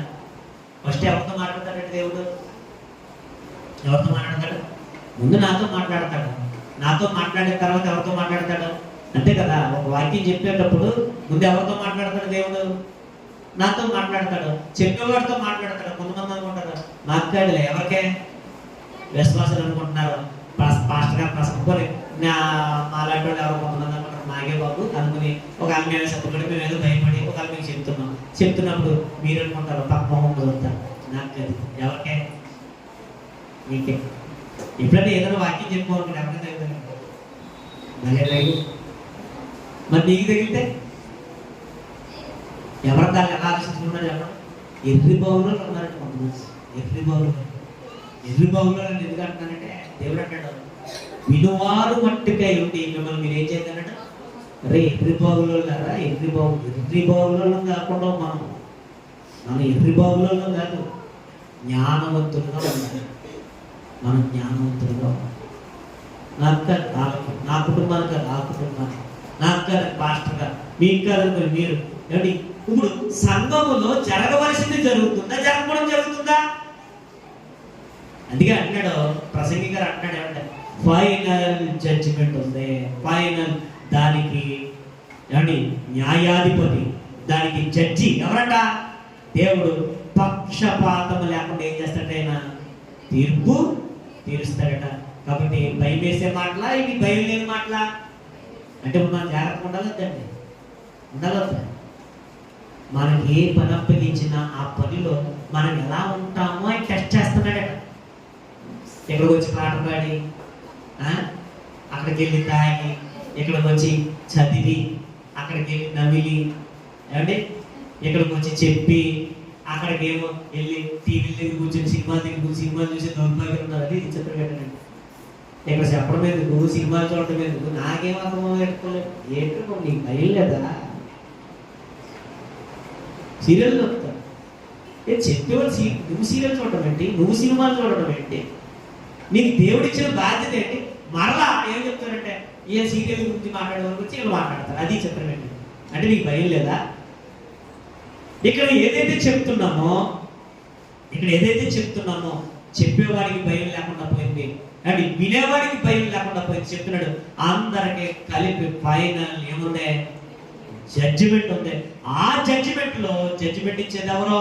ఫస్ట్ ఎవరితో మాట్లాడతాడంటే దేవుడు? ఎవరితో మాట్లాడతాడు? ముందు నాతో మాట్లాడతాడు. నాతో మాట్లాడిన తర్వాత ఎవరితో మాట్లాడతాడు? అంతే కదా. ఒక వాక్యం చెప్పేటప్పుడు ముందు ఎవరితో మాట్లాడతాడు దేవుడు? నాతో మాట్లాడతాడు, చెప్పేవాడితో మాట్లాడతాడు. కొంతమంది అనుకుంటారు మాట్లాడలే, ఎవరికే విశ్వాసాలు అనుకుంటున్నారు. పాస్టర్ గారు ప్రసంగపోయి మాలాంటి వాళ్ళు ఎవరు కొంతమంది అనుకుంటారు నాగే బాబు అనుకుని ఒక ఆమె మీద చెప్పబడి మేము ఏదో భయపడి ఒక మీకు చెప్తున్నప్పుడు మీరు అనుకుంటారు పక్క మొహం చదువుతారు. నాకు అది ఎవరికే? మీకే. ఎప్పుడైనా ఏదైనా వాక్యం చెప్పుకోవాలి ఎవరికి తగ్గుతుంది? మరి నీకు తగిలితే ఎవరి దాన్ని ఎలా ఆలోచించుకున్నారు చెప్పడం? ఎర్రి బావులు ఉన్నారంటే కొంతమంది. ఎర్రి బావులు అని ఎందుకు అంటున్నానంటే, దేవుడు అంటాడు వినువారు మట్టుకై ఉండి మిమ్మల్ని మీరు ఏం చేద్దానంట? అరే ఎర్రి బావులు కదా, ఎర్రి బావులలో కాకుండా మనం ఎర్రి బావులలో కాదు, జ్ఞానవంతులుగా ఉండాలి. మనం జ్ఞానవంతులుగా ఉండాలి. నాకు కాదు నా కుటుంబానికి కాదు, ఆ కుటుంబానికి, నాకు కాదు పాస్టర్ గారు, మీకు కాదు మీరు. ఏమండి ఇప్పుడు సంఘములో జరగవలసింది జరుగుతుందా, జరగకూడదు జరుగుతుందా? అందుకే అంటున్నాడు ప్రసంగి గారు, అంటున్నాడు ఏమంటే ఫైనల్ జడ్జిమెంట్ ఉంది. ఫైనల్ దానికి ఏమండి న్యాయాధిపతి, దానికి జడ్జి ఎవరట? దేవుడు. పక్షపాతం లేకుండా ఏం చేస్తాడట? ఆయన తీర్పు తీరుస్తాడట. కాబట్టి భయం వేసే మాటలా, ఇవి భయం లేని మాటలా? అంటే మనం జాగ్రత్తగా ఉండాలండి, ఉండాలి. మనకి ఏ పని అప్పగించినా ఆ పనిలో మనం ఎలా ఉంటామో అని టెస్ట్ చేస్తున్నాడట. ఇక్కడికి వచ్చి పాట పాడి, అక్కడికి వెళ్ళి తాగి, ఇక్కడికి వచ్చి చదివి, అక్కడికి వెళ్ళి నమిలి, ఏమంటే ఇక్కడికి వచ్చి చెప్పి, అక్కడికి ఏమో వెళ్ళి టీవీ దగ్గర కూర్చొని సినిమా చూసి దౌర్భాగ్యం ఉన్నారు. అది చిత్రం పెట్టండి. ఇక్కడ చెప్పడం ఎందుకు, సినిమాలు చూడటం ఎందుకు? నాకేం అర్థం పెట్టుకోలేదు. ఏంటో నీకు భయం లేదా? సీరియల్ చూస్తాను చెప్పేవాళ్ళు. నువ్వు సీరియల్ చూడటం ఏంటి, నువ్వు సినిమాలు చూడటం ఏంటి? నీకు దేవుడు ఇచ్చిన బాధ్యత ఏంటి? మరలా ఏం చెప్తారంటే, ఏ సీరియల్ గురించి మాట్లాడే గురించి వీళ్ళు మాట్లాడతారు. అది చిత్రం ఏంటి అంటే నీకు భయం లేదా? ఇక్కడ ఏదైతే చెప్తున్నామో చెప్పేవాడికి భయం లేకుండా పోయింది, అంటే వినేవాడికి భయం లేకుండా పోయింది. చెప్తున్నాడు అందరికీ కలిపి ఫైనల్ ఏముంది? జడ్జిమెంట్ ఉంది. ఆ జడ్జిమెంట్ ఇచ్చేది ఎవరో?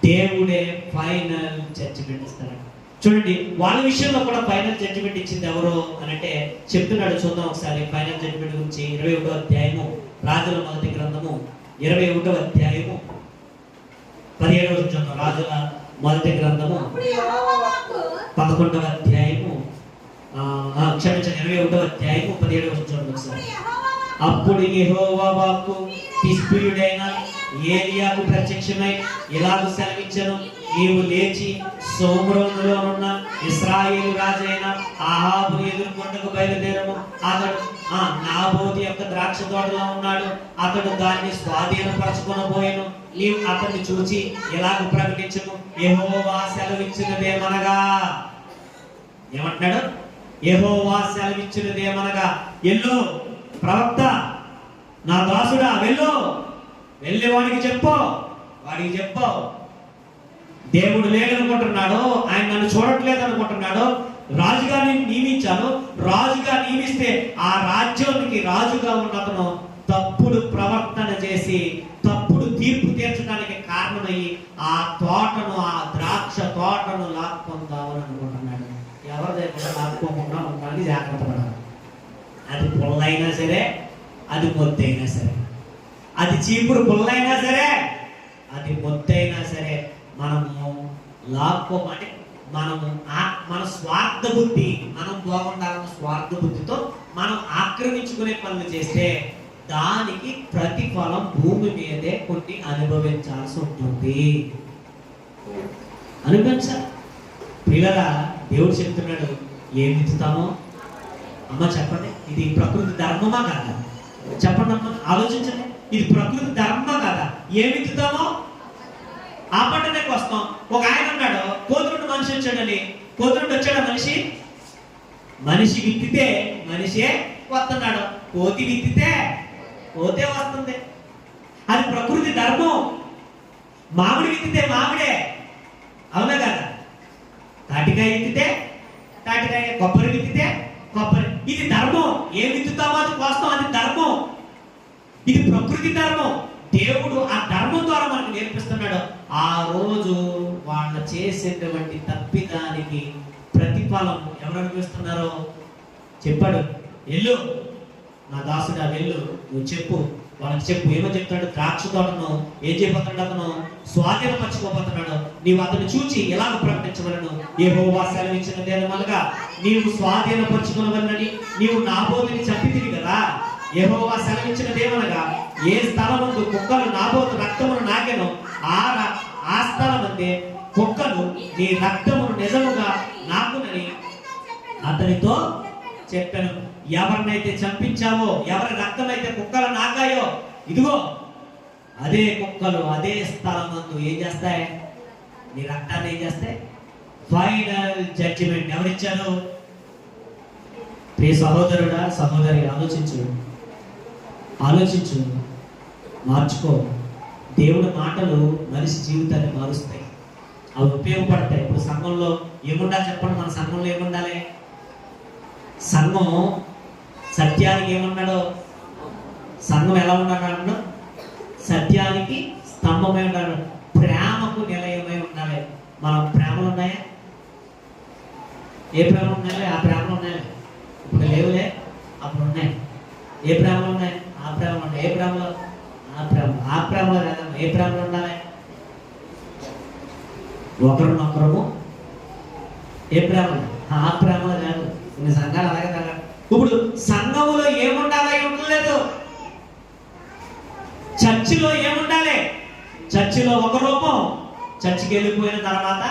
దేవుడే ఫైనల్ జడ్జిమెంట్ ఇస్తాడు. చూడండి, వాళ్ళ విషయంలో కూడా ఫైనల్ జడ్జిమెంట్ ఇచ్చింది ఎవరో అని అంటే చెప్తున్నాడు. చూద్దాం ఒకసారి ఫైనల్ జడ్జిమెంట్ గురించి. 21వ అధ్యాయము, రాజుల మొదటి గ్రంథము 21వ అధ్యాయము 17వ వచనం. రాజుల మొదటి గ్రంథము 11వ అధ్యాయము, క్షమించండి 21వ అధ్యాయము 17వ వచనం ఒకసారి. అప్పుడు యెహోవా వాక్కు తిష్బీయుడైన ఏలియాకు ప్రత్యక్షమై ఇలాగూ సెలవిచ్చెను, నీవు లేచి సోమ్రోనులో ఉన్న ఇశ్రాయేలు రాజైన అహాబును ఎదుర్కొంటకు బయలుదేరము. అతడు నాబోతు యొక్క ద్రాక్ష తోటలో ఉన్నాడు, అతడు దాన్ని స్వాధీనపరచుకొనబోయెను. నీవు అతన్ని చూచి ఎలాగ ప్రకటించును, యెహోవా సెలవిచ్చినదేమనగా. ఏమంటున్నాడు? యెహోవా సెలవిచ్చినదేమనగా, ఎల్లు ప్రవక్త, నా దాసుడా వెళ్ళు, వెళ్ళి వాడికి చెప్పు, వాడికి చెప్పు. దేవుడు లేడనుకుంటున్నాడు, ఆయన నన్ను చూడట్లేదు అనుకుంటున్నాడు. రాజుగా నేను నియమించాను, రాజుగా నియమిస్తే ఆ రాజ్యానికి రాజుగా ఉన్నతను తప్పుడు ప్రవర్తన చేసి తప్పుడు తీర్పు తీర్చడానికి కారణమయ్యి ఆ తోటను, ఆ ద్రాక్ష తోటను లాక్కుందామని అనుకుంటున్నాడు. ఎవరి దగ్గర లాక్కోకుండా ఉండడానికి జాగ్రత్త పడాలి. అది పుల్లైనా సరే, అది మొద్దైనా సరే, అది చీపురు పుల్లైనా సరే, అది మొద్దైనా సరే, మనము లాక్కోమంటే మన స్వార్థ బుద్ధి, మనం బాగుండాలన్న స్వార్థ బుద్ధితో మనం ఆక్రమించుకునే పనులు చేస్తే దానికి ప్రతిఫలం భూమి మీదే కొన్ని అనుభవించాల్సి ఉంటుంది. అనుభవించాలి. పిల్లరా, దేవుడు చెప్తున్నాడు, ఏం విత్తుతామో. అమ్మ చెప్పండి, ఇది ప్రకృతి ధర్మమా కాదా? చెప్పండి అమ్మ, ఆలోచించండి. ఇది ప్రకృతి ధర్మమా కాదా? ఏం విత్తుతామో ఆ పంటనే వస్తాం. ఒక ఆయన అన్నాడు, కోతురుడు మనిషి వచ్చాడని. కోతురుడు వచ్చాడా మనిషి? మనిషి విత్తితే మనిషే వస్తున్నాడు, కోతి విత్తితే కోతే వస్తుంది. అది ప్రకృతి ధర్మం. మామిడి విత్తితే మామిడే, అవునా కదా? తాటికాయ విత్తితే తాటికాయ, కొబ్బరి విత్తితే కొబ్బరి. ఇది ధర్మం. ఏం విత్తుతామో అది కోస్తాం, అది ధర్మం. ఇది ప్రకృతి ధర్మం. దేవుడు ఆ ధర్మం ద్వారా మనకు నేర్పిస్తున్నాడు. ఆ రోజు వాళ్ళు చేసేటువంటి తప్పిదానికి ప్రతిఫలం ఎవరు అనిపిస్తున్నారో చెప్పాడు. వెళ్ళు నా దాసుడా, వెళ్ళు, నువ్వు చెప్పు, వాళ్ళకి చెప్పు. ఏమో చెప్తాడు? ద్రాక్ష తోటను ఏం చేయబోతున్నాడు? అతను స్వాధీనపరచుకోబోతున్నాడు. నీవు అతను చూచి ఎలాగ ప్రకటించవలను, యెహోవా సెలవిచ్చినదేమనగా, నీవు స్వాధీనపరచుకోవలనని నీవు నాబోతుని చంపితివి కదా. యెహోవా సెలవిచ్చినదేమనగా, ఏ స్థలమందు కుక్కలు నాబోతు రక్తమును నాకెను, ఆ స్థలమందే కుక్కలు నీ రక్తమును నిజముగా నాకునని అతనితో చెప్పాను. ఎవరినైతే చంపించావో, ఎవరి రక్తం అయితే కుక్కలు నాకాయో, ఇదిగో అదే కుక్కలు అదే స్థలమందు ఏం చేస్తాయి? నీ రక్తాన్ని ఏం చేస్తాయి? ఫైనల్ జడ్జిమెంట్ ఎవరిచ్చారు? ప్రియ సహోదరుడా, సహోదరి, ఆలోచించు, మార్చుకో. దేవుడి మాటలు మనిషి జీవితాన్ని మారుస్తాయి, అవి ఉపయోగపడతాయి. ఇప్పుడు సంఘంలో ఏముండాలి చెప్పండి? మన సంఘంలో ఏముండాలి? సంఘం సత్యానికి ఏమన్నాడో, సంఘం ఎలా ఉండాలన్నాడు? సత్యానికి స్తంభమై ఉండాలి, ప్రేమకు నిలయమై ఉండాలి. మనం ప్రేమలు ఉన్నాయా? ఏ ప్రేమలు ఉన్నాయో ఆ ప్రేమలు ఉన్నాయా? ఇప్పుడు లేవులే, అప్పుడు ఉన్నాయి. ఏ ప్రేమలు ఉన్నాయి? ఆ ప్రేమలు ఉన్నాయి. ఏ ప్రేమలో? ఆ ప్రేమలో కాదమ్మా. ఏ ప్రేమలో ఉండాలి? ఒకరినొకరము ఏ ప్రేమలో? ఆ ప్రేమలో కాదు. కొన్ని సంఘాలు అలాగే కదా. ఇప్పుడు సంఘములో ఏముండాలి? ఉండలేదు. చర్చిలో ఏముండాలి? చర్చిలో ఒక రూపం. చర్చికి వెళ్ళిపోయిన తర్వాత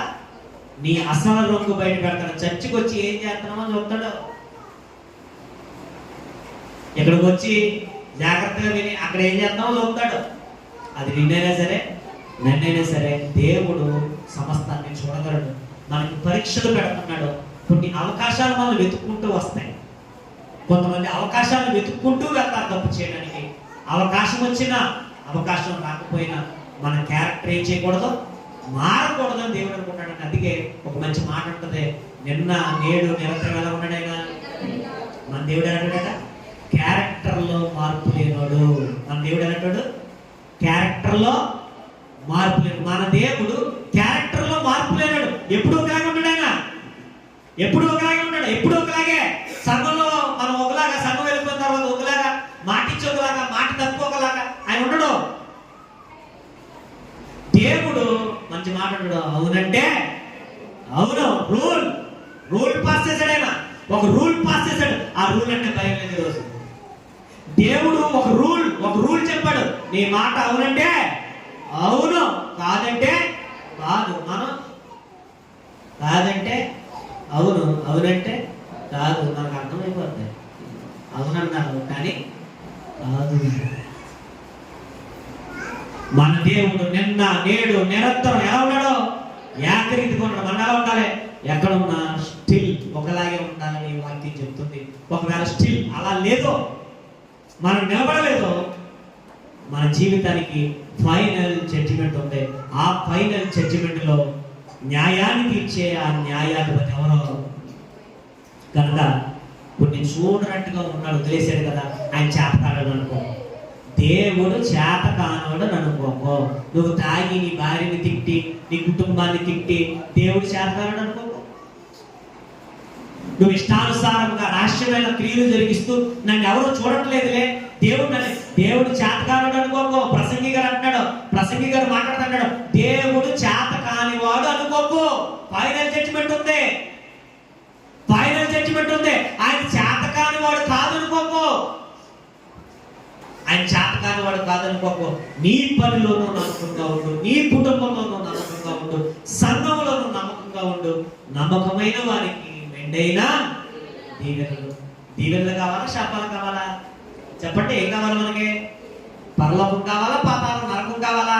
నీ అసలు రంగు బయట పెడతాడు. చర్చికి వచ్చి ఏం చేస్తున్నామో చెప్తాడు. ఇక్కడికి వచ్చి జాగ్రత్తగా విని అక్కడ ఏం చేస్తామో చెప్తాడు. అది నిన్నైనా సరే, నన్నైనా సరే, దేవుడు సమస్తాన్ని చూడగలడు. మనకి పరీక్షలు పెడుతున్నాడు. కొన్ని అవకాశాలు మనం వెతుక్కుంటూ వస్తాయి. కొంతమంది అవకాశాలు వెతుక్కుంటూ వెళ్తారు తప్పు చేయడానికి. అవకాశం వచ్చినా అవకాశం రాకపోయినా మన క్యారెక్టర్ ఏం చేయకూడదు? మారకూడదు అని దేవుడు అనుకుంటాడు. అందుకే ఒక మంచి మాట ఉంటుంది, నిన్న నేడు నిరంతరం ఎలా ఉన్నాడైనా. మన దేవుడు అంటాడట, క్యారెక్టర్లో మార్పు లేనోడు. మన దేవుడు అంటాడు, క్యారెక్టర్లో మార్పు లేడు. మన దేవుడు క్యారెక్టర్లో మార్పు లేనాడు. ఎప్పుడు ఒకలాగే ఉన్నాడు ఆయన, ఎప్పుడు ఒకలాగే ఉన్నాడు, ఎప్పుడు ఒకలాగే. సంఘంలో మనం ఒకలాగా, సంఘం వెళ్ళిపోయిన తర్వాత ఒకలాగా, మాటిచ్చి ఒకలాగా, మాట తప్పు ఒకలాగా ఆయన ఉండడు. దేవుడు మంచి మాట ఉంటాడు. అవునంటే అవును. రూల్ పాస్ చేశాడు ఆయన. ఒక రూల్ పాస్ చేశాడు. ఆ రూల్ అంటే భయం లేదు ఈరోజు. దేవుడు ఒక రూల్ చెప్పాడు. నీ మాట అవునంటే అవును, కాదంటే కాదు. మనం కాదంటే అవును, అవునంటే కాదు. మనకు అర్థమైపోతుంది. అవునన్నారు మన దేవుడు నిన్న నేడు నిరంతరం ఎలా ఉన్నాడో ఏకరీతిగా ఉన్నాడు. మన ఎలా ఉండాలి? ఎక్కడ ఉన్నా స్టిల్ ఒకలాగే ఉండాలని వాక్యం చెప్తుంది. ఒకవేళ స్టిల్ అలా లేదో, మనం నిలబడలేదో, మన జీవితానికి ఫైనల్ జడ్జిమెంట్ ఉంది. ఆ ఫైనల్ జడ్జిమెంట్ లో న్యాయాన్ని తీర్చే ఆ న్యాయాధిపతి ఎవరో కనుక కొన్ని చూడనట్టుగా ఉన్నాడు, వదిలేశాడు కదా, ఆయన చేతకాడని అనుకో. దేవుడు చేత కానోడు అనుకోకో. నువ్వు తాగి నీ భార్యని తిట్టి, నీ కుటుంబాన్ని తిట్టి దేవుడు చేత కానోడు అనుకోకో. నువ్వు ఇష్టానుసారంగా రాష్ట్రమైన క్రియలు జరిగిస్తూ నన్ను ఎవరు చూడట్లేదులే, దేవుడు చేతకానుడు అనుకోకు. ప్రసంగి గారు అంటున్నాడు, ప్రసంగి గారు మాట్లాడుతున్నాడు, దేవుడు చేత కానివాడు అనుకోకు. ఫైనల్ జడ్జిమెంట్ ఉంది, ఫైనల్ జడ్జిమెంట్ ఉంది. ఆయన చేత కానివాడు కాదు అనుకోకు, ఆయన చేత కానివాడు కాదనుకోకు. నీ పనిలోనూ నమ్మకంగా ఉండు, నీ కుటుంబంలోనూ నమ్మకంగా ఉండు, సంఘంలోనూ నమ్మకంగా ఉండు. నమ్మకమైన వారికి మెండైనా దీవెనలు. దీవెనలు కావాలా, శాపాలు కావాలా? చెప్పండి, ఏం కావాలి మనకి? పరలోకం కావాలా, పాతాళం నరకం కావాలా?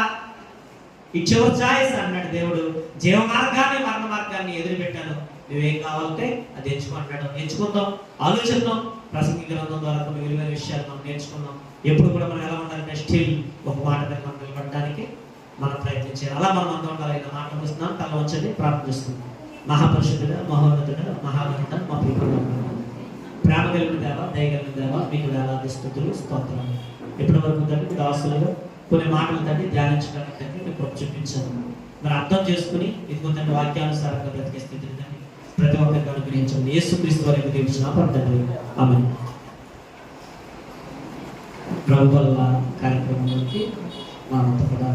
ఇట్స్ యువర్ చాయిస్ అన్నాడు దేవుడు. జీవ మార్గాన్ని మరణ మార్గాన్ని ఎదురుపెట్టాను, నువ్వేం కావాలంటే అది ఎంచుకుంటున్నాడు. ఎంచుకుందాం, ఆలోచిద్దాం. ప్రసంగి గ్రంథం ద్వారా కొన్ని విలువైన విషయాలు మనం నేర్చుకున్నాం. ఎప్పుడు కూడా మనం ఎలా ఉండాలంటే స్టిల్ ఒక మాట మీద మనం నిలబడడానికి మనం ప్రయత్నించాలి. అలా మనం అంతా ఉండాలి. ఆయన మాట వస్తున్నాం, తల వచ్చేది ప్రార్థిస్తున్నాం. మహాపరిషుద్ధుడా, మహోన్నతుడా, మహాగణుడ, మా ప్రియమైన ప్రేమ కలిగిన దేవ, దయగలిగిన దేవ, మీకు వేలాది స్తుతులు, స్తోత్రాలు. ఇప్పటి వరకు తండ్రి దాసులుగా కొన్ని మాటలు తండ్రి ధ్యానించడానికి తండ్రి మీకు కృప చూపించాను. మరి అర్థం చేసుకుని ఇదిగో తండ్రి వాక్యానుసారంగా బ్రతికే స్థితిని తండ్రి ప్రతి ఒక్కరికి అనుగ్రహించండి. యేసుక్రీస్తు వారికి దీవించిన తండ్రి, ఆమేన్. ప్రభు వల్ల కార్యక్రమంలోకి మా అంత కూడా